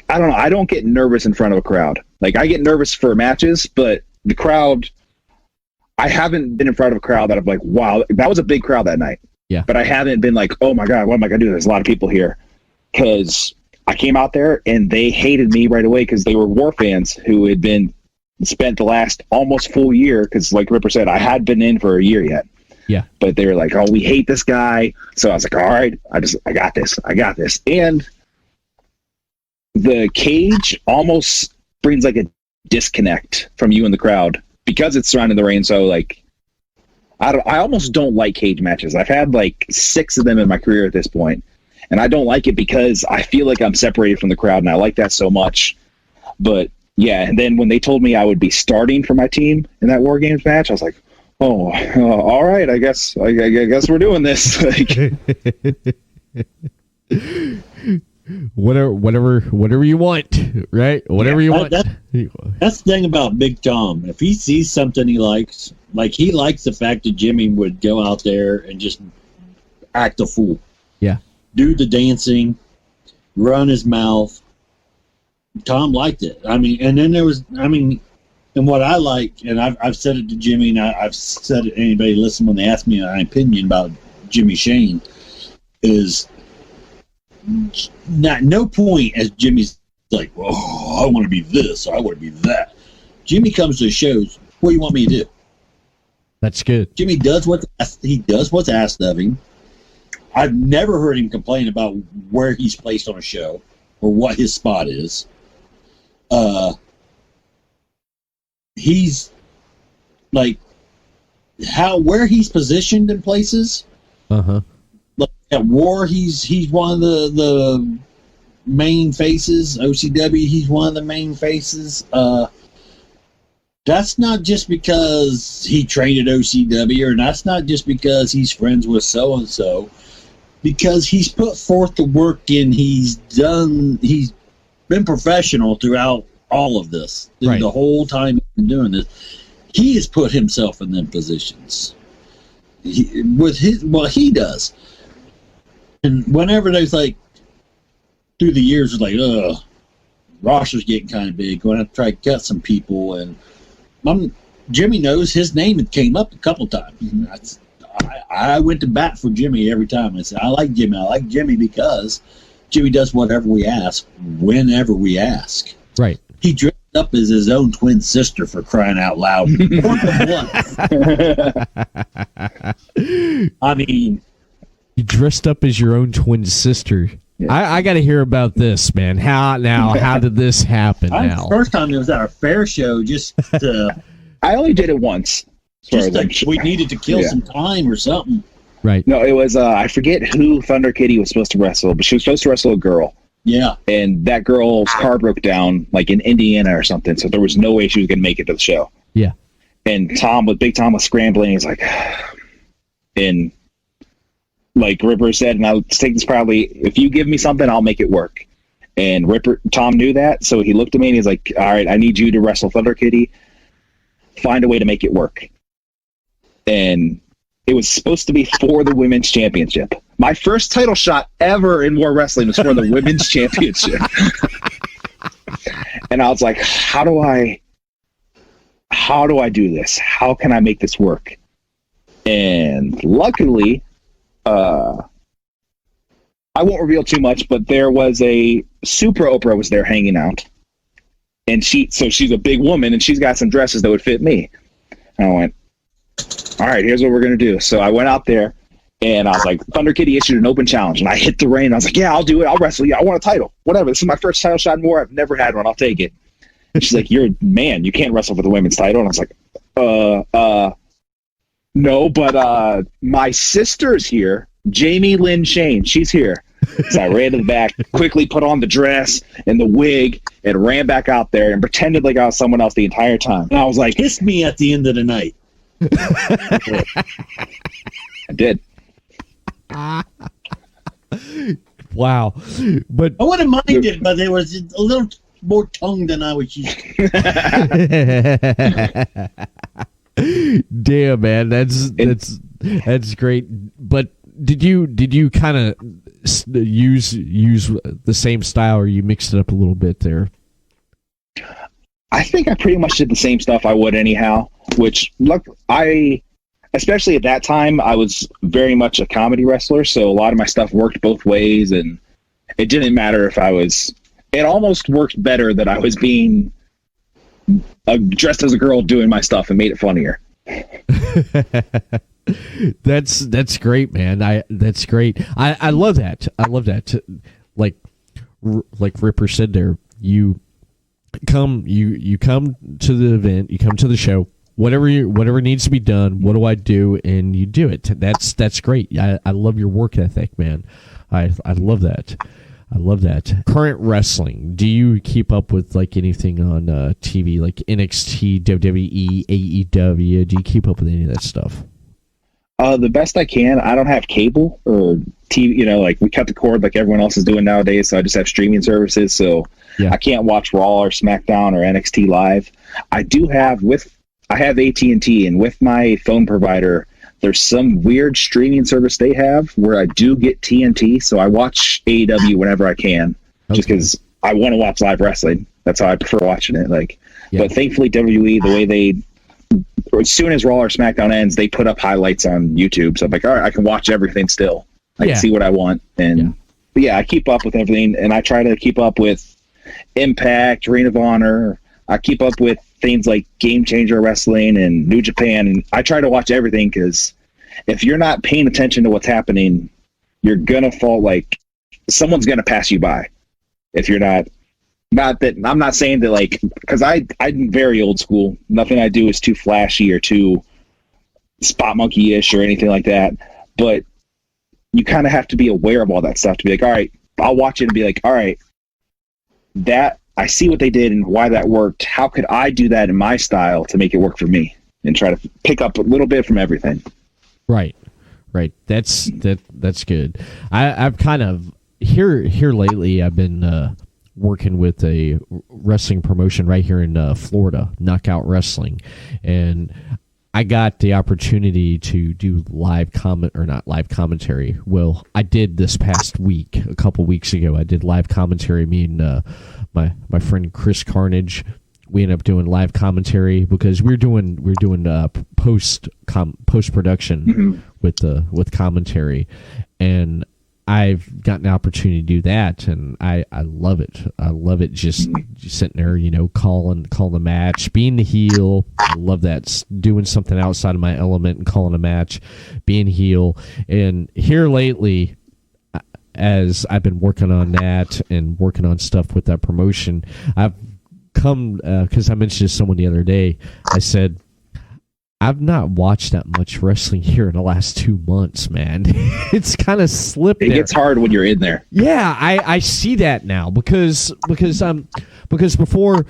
[SPEAKER 3] I don't know, I don't get nervous in front of a crowd. Like, I get nervous for matches, but the crowd, I haven't been in front of a crowd that I'm like, wow, that was a big crowd that night.
[SPEAKER 2] Yeah.
[SPEAKER 3] But I haven't been like, oh my God, what am I going to do? There's a lot of people here. Because I came out there and they hated me right away because they were War fans who had been spent the last almost full year. Because like Ripper said, I had been in for a year yet.
[SPEAKER 2] Yeah.
[SPEAKER 3] But they were like, oh, we hate this guy. So I was like, all right, I got this. And the cage almost brings like a disconnect from you and the crowd because it's surrounding the ring. So like, I almost don't like cage matches. I've had like 6 of them in my career at this point, and I don't like it because I feel like I'm separated from the crowd, and I like that so much. But yeah, and then when they told me I would be starting for my team in that War Games match, I was like, oh, all right, I guess we're doing this. Like,
[SPEAKER 2] whatever you want, right? Whatever you want.
[SPEAKER 4] That's the thing about Big Tom. If he sees something he likes, like he likes the fact that Jimmy would go out there and just act a fool.
[SPEAKER 2] Yeah.
[SPEAKER 4] Do the dancing, run his mouth. Tom liked it. I mean, and then there was, and what I like, and I've said it to Jimmy, and I've said it to anybody listen when they ask me my opinion about Jimmy Shane, is no point as Jimmy's like, oh, I want to be this, or I want to be that. Jimmy comes to the shows, what do you want me to do?
[SPEAKER 2] That's good.
[SPEAKER 4] Jimmy does what's asked of him. I've never heard him complain about where he's placed on a show or what his spot is. He's like where he's positioned in places. Like at War, he's one of the main faces. OCW, he's one of the main faces. That's not just because he trained at OCW, or that's not just because he's friends with so-and-so, because he's put forth the work and he's been professional throughout all of this.
[SPEAKER 2] Right.
[SPEAKER 4] The whole time he's been doing this, he has put himself in them positions. With what he does. And whenever there's like, through the years, it's like, roster's getting kind of big, going to have to try to cut some people, and Jimmy knows his name came up a couple times. I went to bat for Jimmy every time. I said, I like Jimmy because Jimmy does whatever we ask, whenever we ask.
[SPEAKER 2] Right.
[SPEAKER 4] He dressed up as his own twin sister, for crying out loud. I mean,
[SPEAKER 2] you dressed up as your own twin sister. Yeah. I got to hear about this, man. How did this happen now?
[SPEAKER 4] First time it was at our fair show, just to...
[SPEAKER 3] I only did it once.
[SPEAKER 4] We needed to kill some time or something.
[SPEAKER 2] Right.
[SPEAKER 3] No, it was, I forget who Thunder Kitty was supposed to wrestle, but she was supposed to wrestle a girl.
[SPEAKER 4] Yeah.
[SPEAKER 3] And that girl's car broke down, like in Indiana or something, so there was no way she was going to make it to the show.
[SPEAKER 2] Yeah.
[SPEAKER 3] And Big Tom was scrambling. He's like, and like Ripper said, and I'll take this proudly, if you give me something, I'll make it work. And Tom knew that, so he looked at me and he's like, all right, I need you to wrestle Thunder Kitty. Find a way to make it work. And it was supposed to be for the women's championship. My first title shot ever in War Wrestling was for the women's championship. And I was like, how do I do this? How can I make this work? And luckily, I won't reveal too much, but there was a Super Oprah was there hanging out. And she's a big woman, and she's got some dresses that would fit me. And I went, all right, here's what we're going to do. So I went out there, and I was like, Thunder Kitty issued an open challenge. And I hit the ring. I was like, yeah, I'll do it. I'll wrestle you. I want a title. Whatever. This is my first title shot in war. I've never had one. I'll take it. And she's like, you're a man. You can't wrestle for the women's title. And I was like, no, but my sister's here. Jamie Lynn Shane. She's here. So I ran to the back, quickly put on the dress and the wig, and ran back out there and pretended like I was someone else the entire time. And I was like,
[SPEAKER 4] Kiss me at the end of the night.
[SPEAKER 3] I did.
[SPEAKER 2] Wow. But
[SPEAKER 4] I wouldn't mind it, but there was a little more tongue than I was used to.
[SPEAKER 2] damn, man, that's great. But did you kind of use the same style, or you mixed it up a little bit there?
[SPEAKER 3] I think I pretty much did the same stuff I would anyhow, which look, especially at that time, I was very much a comedy wrestler, so a lot of my stuff worked both ways, and it didn't matter if it almost worked better that I was being dressed as a girl doing my stuff and made it funnier.
[SPEAKER 2] That's great, man. That's great. I love that. I love that. Like Ripper said there, you come to the event, you come to the show, whatever needs to be done, what do I do, and you do it. That's great. I love your work ethic, man. I love that. I love that. Current wrestling, do you keep up with like anything on TV, like NXT, WWE, AEW? Do you keep up with any of that stuff?
[SPEAKER 3] The best I can. I don't have cable or TV, like we cut the cord like everyone else is doing nowadays, so I just have streaming services, so yeah. I can't watch Raw or SmackDown or NXT live. I have AT&T, and with my phone provider, there's some weird streaming service they have where I do get TNT, so I watch AEW whenever I can, just because I want to watch live wrestling. That's how I prefer watching it. But thankfully, WWE, the way as soon as Raw or SmackDown ends, they put up highlights on YouTube. So I'm like, all right, I can watch everything still. I can see what I want. And I keep up with everything, and I try to keep up with Impact, Ring of Honor. I keep up with things like Game Changer Wrestling and New Japan, and I try to watch everything, because if you're not paying attention to what's happening, you're gonna fall, like someone's gonna pass you by if you're not that. I'm not saying that, because I'm very old school. Nothing I do is too flashy or too spot monkey-ish or anything like that, but you kind of have to be aware of all that stuff to be like, all right, I'll watch it and be like, all right, that I see what they did and why that worked. How could I do that in my style to make it work for me? And try to pick up a little bit from everything. Right.
[SPEAKER 2] That's good. I've kind of here lately. I've been working with a wrestling promotion right here in Florida, Knockout Wrestling, and I got the opportunity to do not live commentary. Well, I did this past week, a couple weeks ago. I did live commentary. Me and my friend Chris Carnage, we ended up doing live commentary because we're doing post production with commentary, and I've gotten the opportunity to do that, and I love it. I love it, just sitting there, calling the match, being the heel. I love that, doing something outside of my element and calling a match, being heel. And here lately, as I've been working on that and working on stuff with that promotion, I've come, because I mentioned to someone the other day, I said, I've not watched that much wrestling here in the last 2 months, man. It's kind of slipped.
[SPEAKER 3] It gets hard when you're in there.
[SPEAKER 2] Yeah, I see that now because before,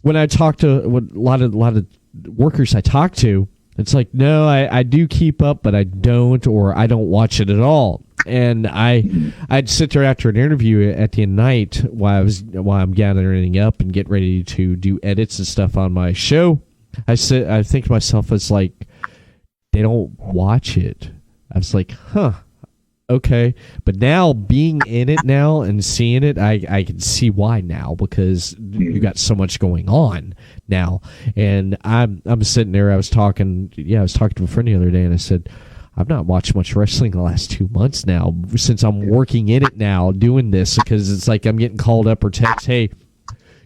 [SPEAKER 2] when I talked to a lot of workers I talk to, it's like, no, I do keep up, but I don't, or I don't watch it at all. And I'd sit there after an interview at the end of the night while I'm gathering up and getting ready to do edits and stuff on my show. I think to myself, it's like, they don't watch it. I was like, huh, okay. But now, being in it now and seeing it, I can see why now, because you got so much going on now. And I'm sitting there. I was talking to a friend the other day, and I said, I've not watched much wrestling the last 2 months now, since I'm working in it now, doing this, because it's like I'm getting called up or text, hey,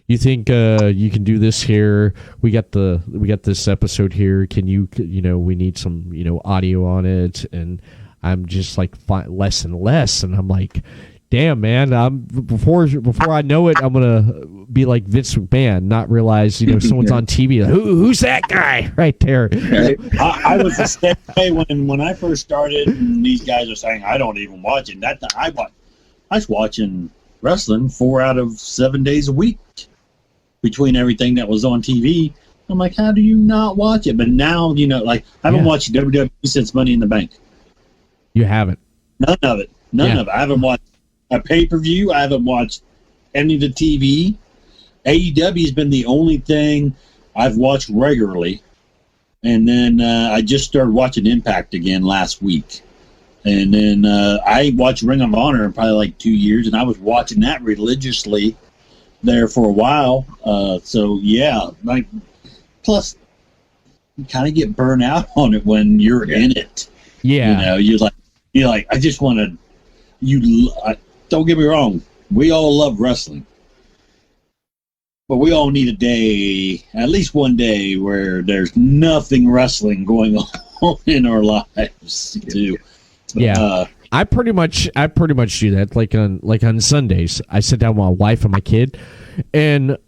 [SPEAKER 2] you think you can do this here? We got this episode here. Can you we need some audio on it, and I'm just like less and less, and I'm like, damn, man, before I know it, I'm gonna be like Vince McMahon, not realize someone's on TV. Like, who's that guy right there?
[SPEAKER 4] I was the same way when I first started, and these guys are saying I don't even watch it. I was watching wrestling 4 out of 7 days a week between everything that was on TV. I'm like, how do you not watch it? But now, I haven't watched WWE since Money in the Bank.
[SPEAKER 2] You haven't?
[SPEAKER 4] None of it. None of it. I haven't watched a pay-per-view. I haven't watched any of the TV. AEW has been the only thing I've watched regularly. And then I just started watching Impact again last week. And then I watched Ring of Honor in probably like 2 years, and I was watching that religiously there for a while. So, yeah. Plus, you kind of get burnt out on it when you're in it.
[SPEAKER 2] Yeah.
[SPEAKER 4] You're like, I just want to... don't get me wrong. We all love wrestling. But we all need a day, at least one day, where there's nothing wrestling going on in our lives, too.
[SPEAKER 2] Yeah. I pretty much do that. Like on Sundays, I sit down with my wife and my kid, and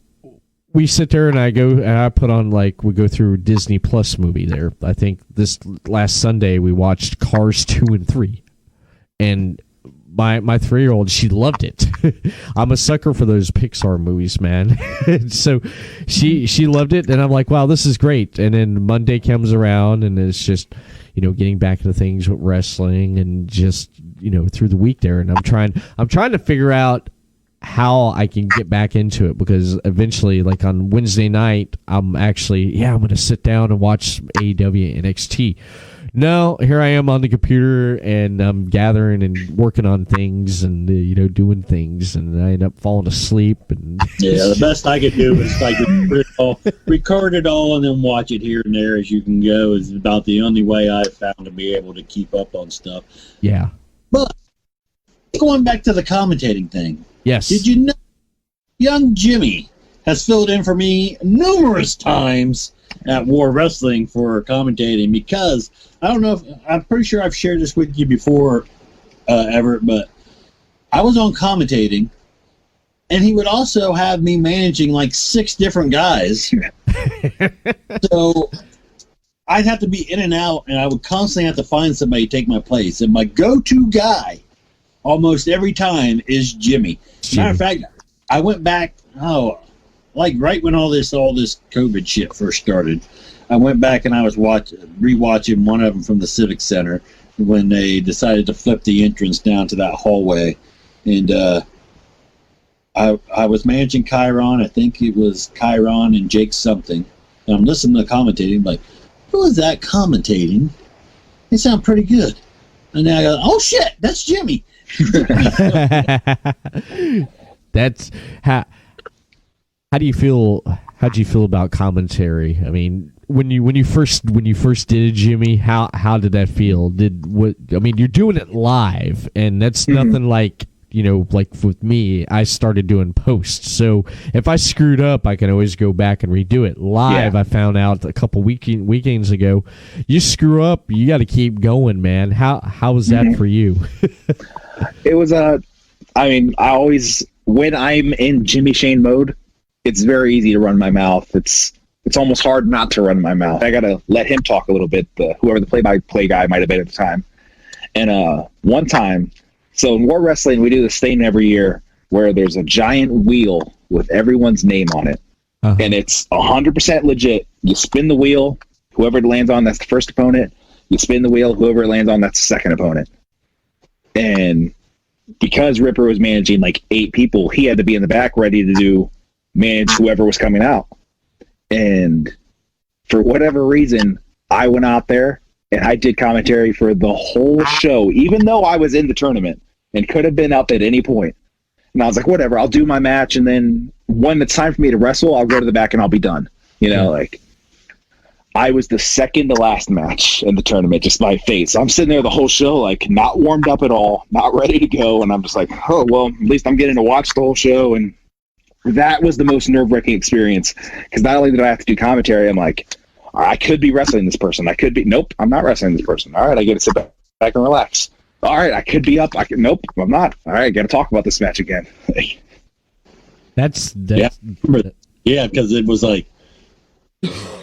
[SPEAKER 2] we sit there, and I put on, we go through a Disney Plus movie there. I think this last Sunday we watched Cars 2 and 3, and my 3-year-old, she loved it. I'm a sucker for those Pixar movies, man. So she loved it, and I'm like, wow, this is great. And then Monday comes around, and it's just getting back into things with wrestling, and just through the week there. And I'm trying to figure out how I can get back into it, because eventually, like on Wednesday night, I'm going to sit down and watch AEW and NXT. No, here I am on the computer, and I'm gathering and working on things, and doing things, and I end up falling asleep. And
[SPEAKER 4] yeah, the best I could do is record it all and then watch it here and there as you can go. Is about the only way I've found to be able to keep up on stuff.
[SPEAKER 2] Yeah.
[SPEAKER 4] But going back to the commentating thing.
[SPEAKER 2] Yes.
[SPEAKER 4] Did you know young Jimmy has filled in for me numerous times at War Wrestling for commentating? Because I don't know if I'm pretty sure I've shared this with you before, Everett, but I was on commentating, and he would also have me managing like 6 different guys. So I'd have to be in and out, and I would constantly have to find somebody to take my place. And my go-to guy almost every time is Jimmy. Matter of fact, I went back, right when all this COVID shit first started, I went back and I was rewatching one of them from the Civic Center when they decided to flip the entrance down to that hallway. And I was managing Chiron. I think it was Chiron and Jake something. And I'm listening to commentating, like, who is that commentating? They sound pretty good. And then I go, oh shit, that's Jimmy.
[SPEAKER 2] That's how do you feel? How do you feel about commentary? I mean, when you first did it, Jimmy, how did that feel? You're doing it live, and that's nothing like like with me. I started doing posts, so if I screwed up, I can always go back and redo it. Live, yeah. I found out a couple weekends ago, you screw up, you got to keep going, man. How was that for you?
[SPEAKER 3] It was I always, when I'm in Jimmy Shane mode, it's very easy to run my mouth. It's almost hard not to run my mouth. I got to let him talk a little bit, whoever the play-by-play guy might have been at the time. And one time, so in War Wrestling, we do this thing every year where there's a giant wheel with everyone's name on it. Uh-huh. And it's 100% legit. You spin the wheel, whoever it lands on, that's the first opponent. You spin the wheel, whoever it lands on, that's the second opponent. And because Ripper was managing like 8 people, he had to be in the back ready to manage whoever was coming out. And for whatever reason, I went out there and I did commentary for the whole show, even though I was in the tournament and could have been up at any point. And I was like, whatever, I'll do my match, and then when it's time for me to wrestle, I'll go to the back and I'll be done. You know, like I was the second to last match in the tournament, just by fate. So I'm sitting there the whole show, like not warmed up at all, not ready to go. And I'm just like, oh, well, at least I'm getting to watch the whole show. And that was the most nerve-wracking experience, because not only did I have to do commentary, I'm like, all right, I could be wrestling this person. Nope, I'm not wrestling this person. All right, I get to sit back and relax. All right, I could be up. Nope, I'm not. All right, I got to talk about this match again.
[SPEAKER 2] That's
[SPEAKER 4] yeah, because it was like,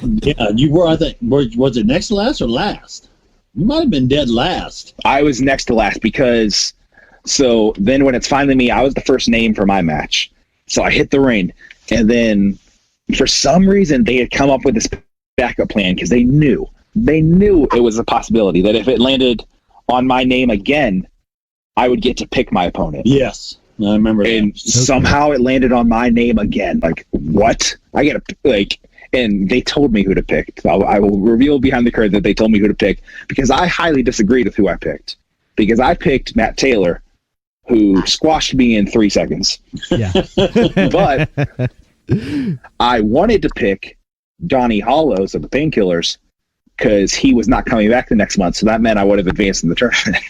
[SPEAKER 4] yeah, you were, I think, was it next to last or last? You might have been dead last.
[SPEAKER 3] I was next to last, because so then when it's finally me, I was the first name for my match. So I hit the ring, and then for some reason they had come up with this backup plan, because they knew it was a possibility that if it landed on my name again, I would get to pick my opponent.
[SPEAKER 4] Yes, I remember that.
[SPEAKER 3] And somehow it landed on my name again. Like, what? I get and they told me who to pick. So I will reveal behind the curtain that they told me who to pick, because I highly disagreed with who I picked. Because I picked Matt Taylor, who squashed me in 3 seconds.
[SPEAKER 2] Yeah.
[SPEAKER 3] But I wanted to pick Donnie Hollows of the Painkillers, because he was not coming back the next month, so that meant I would have advanced in the tournament.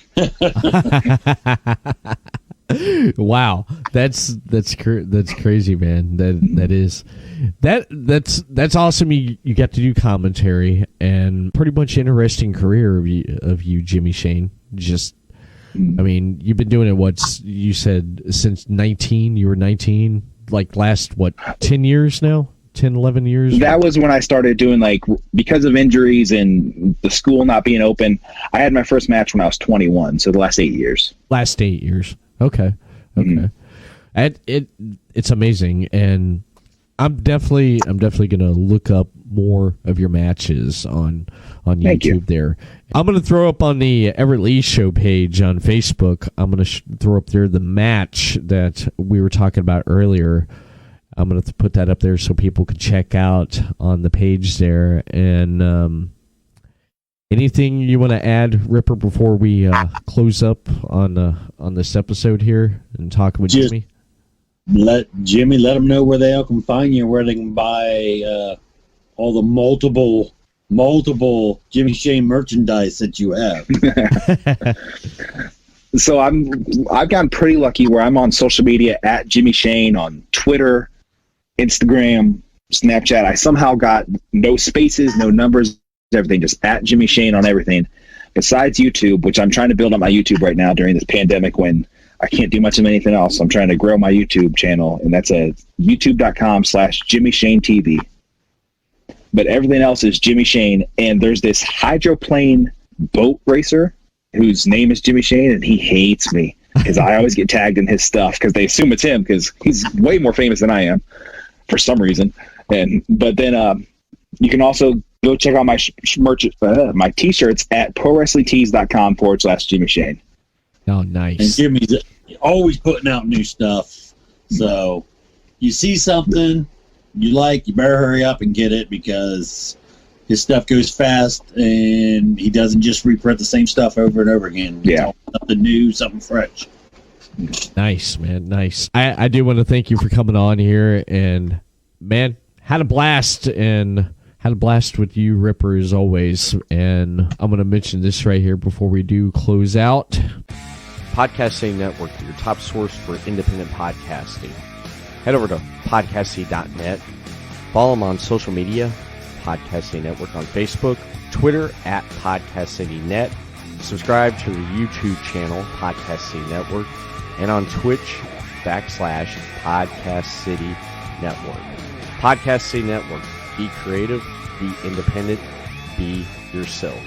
[SPEAKER 2] Wow, that's crazy, man. That's awesome. You got to do commentary, and pretty much interesting career of you, Jimmy Shane. Just, I mean, you've been doing it. You said since 19? You were 19, like last 10 years now? 10, 11 years?
[SPEAKER 3] That was when I started doing, like, because of injuries and the school not being open, I had my first match when I was 21, so the last 8 years.
[SPEAKER 2] Last 8 years. Okay. And it's amazing, and I'm definitely gonna look up more of your matches on YouTube there. I'm gonna throw up on the Everett Lee Show page on Facebook. I'm gonna throw up there the match that we were talking about earlier. I'm going to put that up there so people can check out on the page there. And anything you want to add, Ripper, before we close up on this episode here and talk with Jimmy?
[SPEAKER 4] Let them know where they all can find you, where they can buy all the multiple Jimmy Shane merchandise that you have.
[SPEAKER 3] So I've gotten pretty lucky where I'm on social media at Jimmy Shane on Twitter, Instagram, Snapchat. I somehow got no spaces, no numbers, everything, just at Jimmy Shane on everything. Besides YouTube, which I'm trying to build up my YouTube right now during this pandemic when I can't do much of anything else. I'm trying to grow my YouTube channel, and that's at youtube.com/Jimmy Shane TV. But everything else is Jimmy Shane, and there's this hydroplane boat racer whose name is Jimmy Shane, and he hates me because I always get tagged in his stuff because they assume it's him because he's way more famous than I am for some reason. But then you can also go check out my merch, my t-shirts at prowrestlingtees.com/Jimmy Shane.
[SPEAKER 2] Oh, nice.
[SPEAKER 4] And Jimmy's always putting out new stuff. So you see something you like, you better hurry up and get it because his stuff goes fast and he doesn't just reprint the same stuff over and over again.
[SPEAKER 3] Yeah.
[SPEAKER 4] Something new, something fresh.
[SPEAKER 2] Nice, man. Nice. I do want to thank you for coming on here, and man, had a blast with you, Ripper, as always. And I'm going to mention this right here before we do close out. Podcasting Network, your top source for independent podcasting. Head over to podcasting.net. Follow them on social media, Podcasting Network on Facebook, Twitter at PodcastCityNet. Subscribe to the YouTube channel, Podcasting Network, and on Twitch, /Podcast City Network. Podcast City Network. Be creative, be independent, be yourself.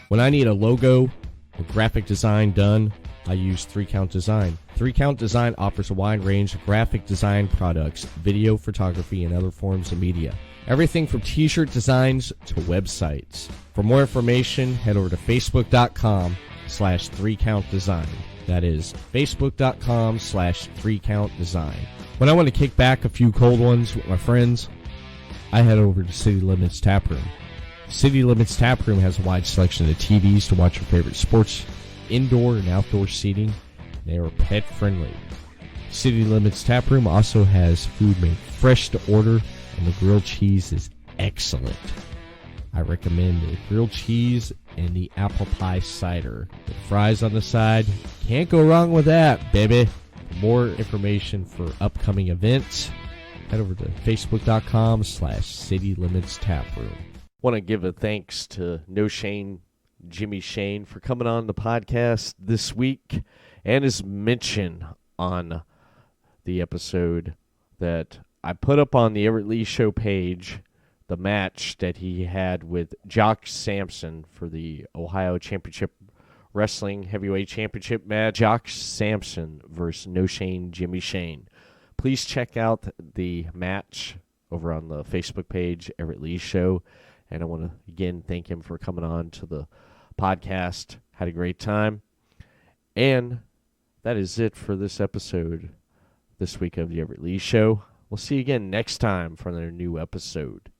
[SPEAKER 2] When I need a logo or graphic design done, I use 3 Count Design. 3 Count Design offers a wide range of graphic design products, video, photography, and other forms of media. Everything from t-shirt designs to websites. For more information, head over to facebook.com/3countdesign. That is facebook.com/3countdesign. When I want to kick back a few cold ones with my friends, I head over to City Limits Tap Room. City Limits Tap Room has a wide selection of TVs to watch your favorite sports, indoor and outdoor seating. They are pet friendly. City Limits Tap Room also has food made fresh to order, and the grilled cheese is excellent. I recommend the grilled cheese and the apple pie cider. With fries on the side, can't go wrong with that, baby. For more information for upcoming events, head over to facebook.com/City Limits Taproom. Want to give a thanks to No Shane, Jimmy Shane, for coming on the podcast this week, and his mention on the episode that I put up on the Everett Lee Show page, the match that he had with Jock Sampson for the Ohio Championship Wrestling Heavyweight Championship match. Jock Sampson versus No Shane, Jimmy Shane. Please check out the match over on the Facebook page, Everett Lee Show. And I want to, again, thank him for coming on to the podcast. Had a great time. And that is it for this episode this week of the Everett Lee Show. We'll see you again next time for another new episode.